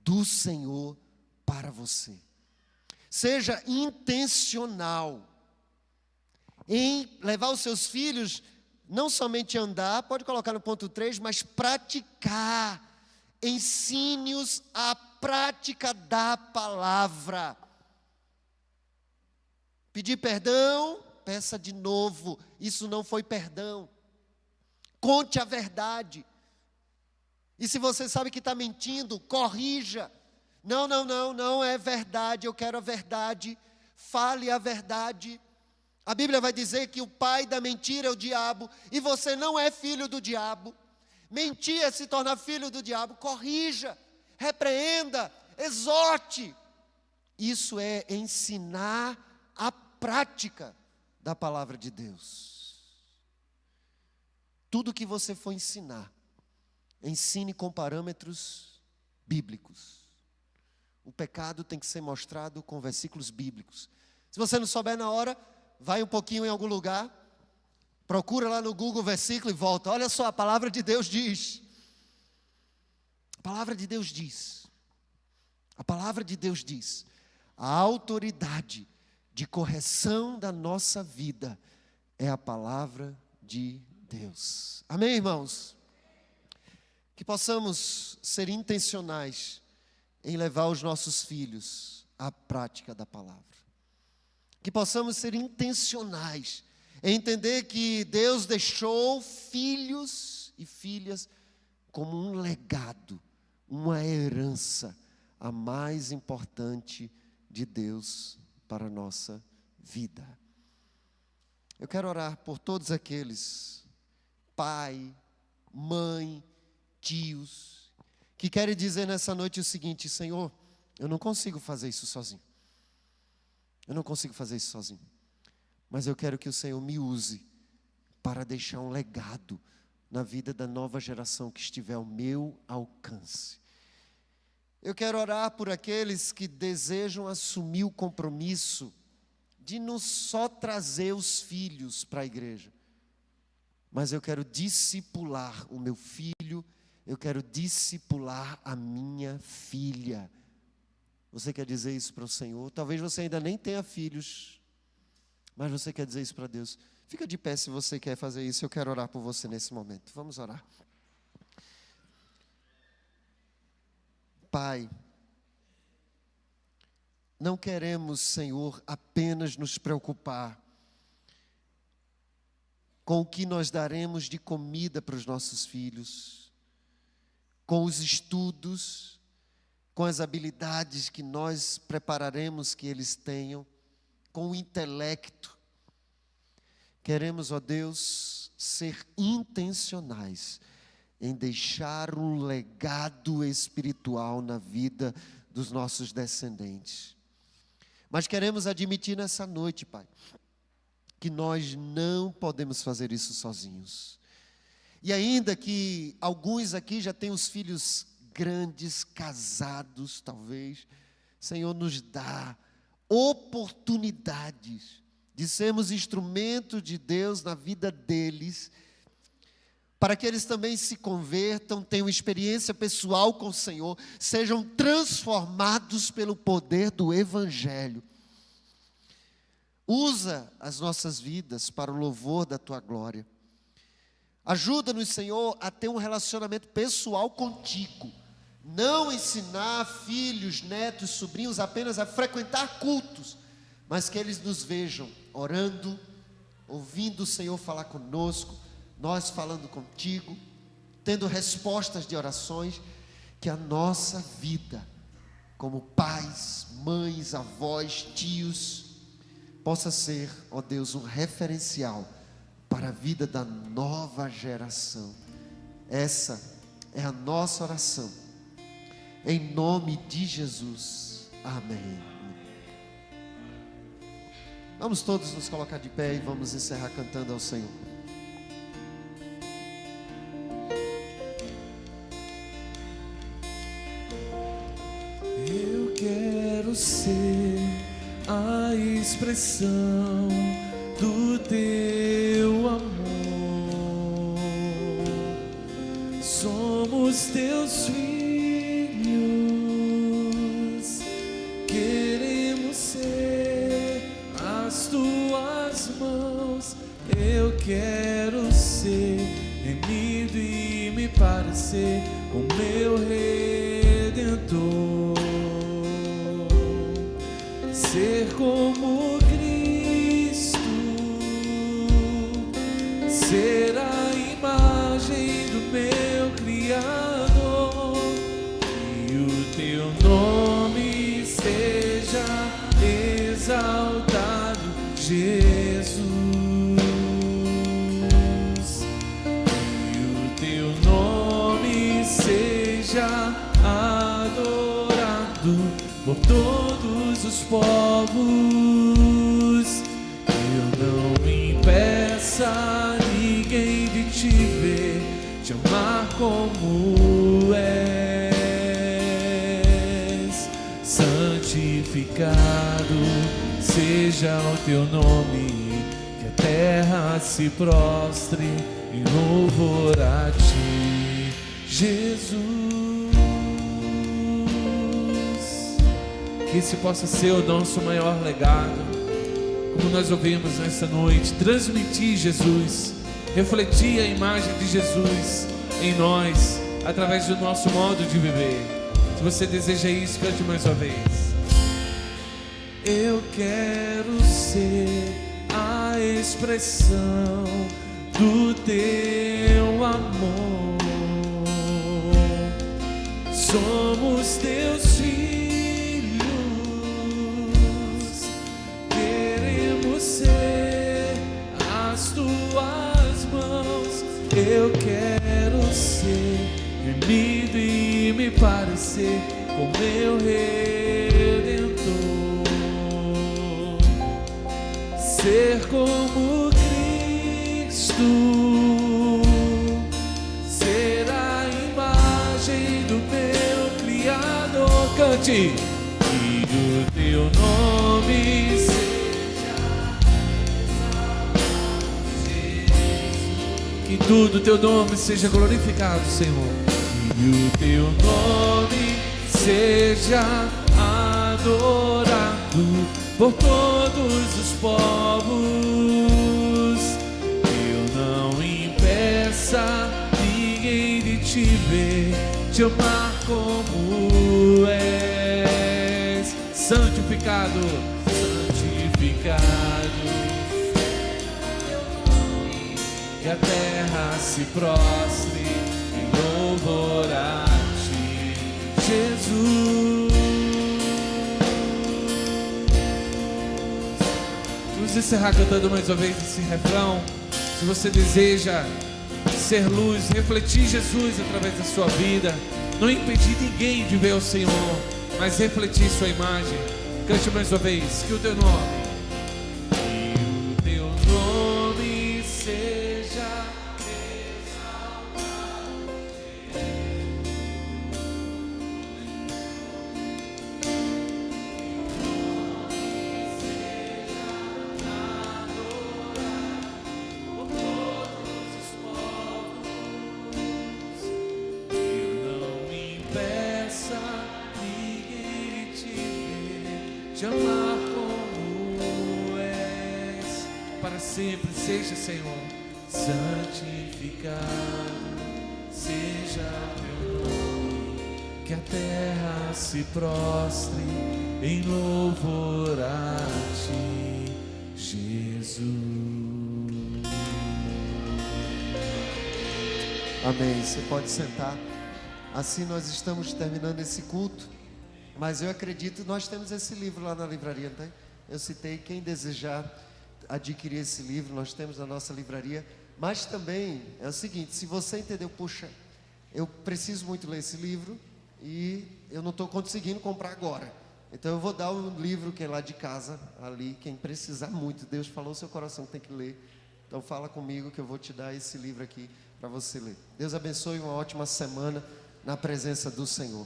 do Senhor para você. Seja intencional em levar os seus filhos, não somente a andar, pode colocar no ponto 3, mas praticar. Ensine-os a prática da palavra. Pedir perdão, peça de novo. Isso não foi perdão. Conte a verdade. E se você sabe que está mentindo, corrija. Não é verdade, eu quero a verdade. Fale a verdade. A Bíblia vai dizer que o pai da mentira é o diabo, e você não é filho do diabo. Mentir é se tornar filho do diabo. Corrija, repreenda, exorte. Isso é ensinar a prática da palavra de Deus. Tudo que você for ensinar, ensine com parâmetros bíblicos. O pecado tem que ser mostrado com versículos bíblicos. Se você não souber na hora, vai um pouquinho em algum lugar, procura lá no Google o versículo e volta. Olha só, a palavra de Deus diz. A palavra de Deus diz. A palavra de Deus diz. A autoridade de correção da nossa vida é a palavra de Deus. Amém, irmãos? Que possamos ser intencionais em levar os nossos filhos à prática da palavra. Que possamos ser intencionais em entender que Deus deixou filhos e filhas como um legado, uma herança, a mais importante de Deus para a nossa vida. Eu quero orar por todos aqueles, pai, mãe, tios, que querem dizer nessa noite o seguinte: Senhor, eu não consigo fazer isso sozinho. Eu não consigo fazer isso sozinho. Mas eu quero que o Senhor me use para deixar um legado na vida da nova geração que estiver ao meu alcance. Eu quero orar por aqueles que desejam assumir o compromisso de não só trazer os filhos para a igreja, mas eu quero discipular o meu filho, eu quero discipular a minha filha. Você quer dizer isso para o Senhor? Talvez você ainda nem tenha filhos, mas você quer dizer isso para Deus. Fica de pé se você quer fazer isso. Eu quero orar por você nesse momento. Vamos orar. Pai, não queremos, Senhor, apenas nos preocupar com o que nós daremos de comida para os nossos filhos, com os estudos, com as habilidades que nós prepararemos que eles tenham, com o intelecto. Queremos, ó Deus, ser intencionais em deixar um legado espiritual na vida dos nossos descendentes. Mas queremos admitir nessa noite, Pai, que nós não podemos fazer isso sozinhos. E ainda que alguns aqui já tenham os filhos grandes, casados talvez, Senhor, nos dá oportunidades de sermos instrumentos de Deus na vida deles, para que eles também se convertam, tenham experiência pessoal com o Senhor, sejam transformados pelo poder do Evangelho. Usa as nossas vidas para o louvor da Tua glória. Ajuda-nos, Senhor, a ter um relacionamento pessoal contigo. Não ensinar filhos, netos, sobrinhos apenas a frequentar cultos, mas que eles nos vejam orando, ouvindo o Senhor falar conosco, nós falando contigo, tendo respostas de orações, que a nossa vida, como pais, mães, avós, tios, possa ser, ó Deus, um referencial para a vida da nova geração. Essa é a nossa oração, em nome de Jesus, amém. Vamos todos nos colocar de pé e vamos encerrar cantando ao Senhor. Eu quero ser a expressão do teu amor. Somos teus filhos, queremos ser parecer com meu Redentor. Ser como Cristo, ser a imagem do meu Criador, e o teu nome seja exaltado, Jesus. E o teu nome seja adorado por todos os povos. Eu não impeça ninguém de te ver, te amar como és. Santificado seja o teu nome, que a terra se prostre em louvor a ti, Jesus. Que esse possa ser o nosso maior legado, como nós ouvimos nessa noite, transmitir Jesus, refletir a imagem de Jesus em nós, através do nosso modo de viver. Se você deseja isso, cante mais uma vez. Eu quero ser a expressão do teu amor. Somos teus filhos, queremos ser as tuas mãos. Eu quero ser remido e me parecer com meu Redentor. Ser como Cristo, ser a imagem do meu Criador. Cante. E o teu nome seja exaltado, que tudo teu nome seja glorificado, Senhor. E o teu nome seja adorado por todos os povos. Eu não impeça ninguém de te ver, te amar como és. Santificado, santificado, que a terra se prostre em louvor a ti, Jesus. Vamos encerrar cantando mais uma vez esse refrão. Se você deseja ser luz, refletir Jesus através da sua vida, não impedir ninguém de ver o Senhor, mas refletir sua imagem, cante mais uma vez. Que o teu nome, que o teu nome seja exaltado, te amar como és, para sempre seja, Senhor, santificado seja teu nome, que a terra se prostre em louvor a ti, Jesus. Amém. Você pode sentar. Assim nós estamos terminando esse culto. Mas eu acredito, nós temos esse livro lá na livraria, não tem? Eu citei, quem desejar adquirir esse livro, nós temos na nossa livraria. Mas também é o seguinte, se você entendeu, puxa, eu preciso muito ler esse livro e eu não estou conseguindo comprar agora. Então eu vou dar o livro que é lá de casa, ali, quem precisar muito, Deus falou no seu coração que tem que ler. Então fala comigo que eu vou te dar esse livro aqui para você ler. Deus abençoe, uma ótima semana na presença do Senhor.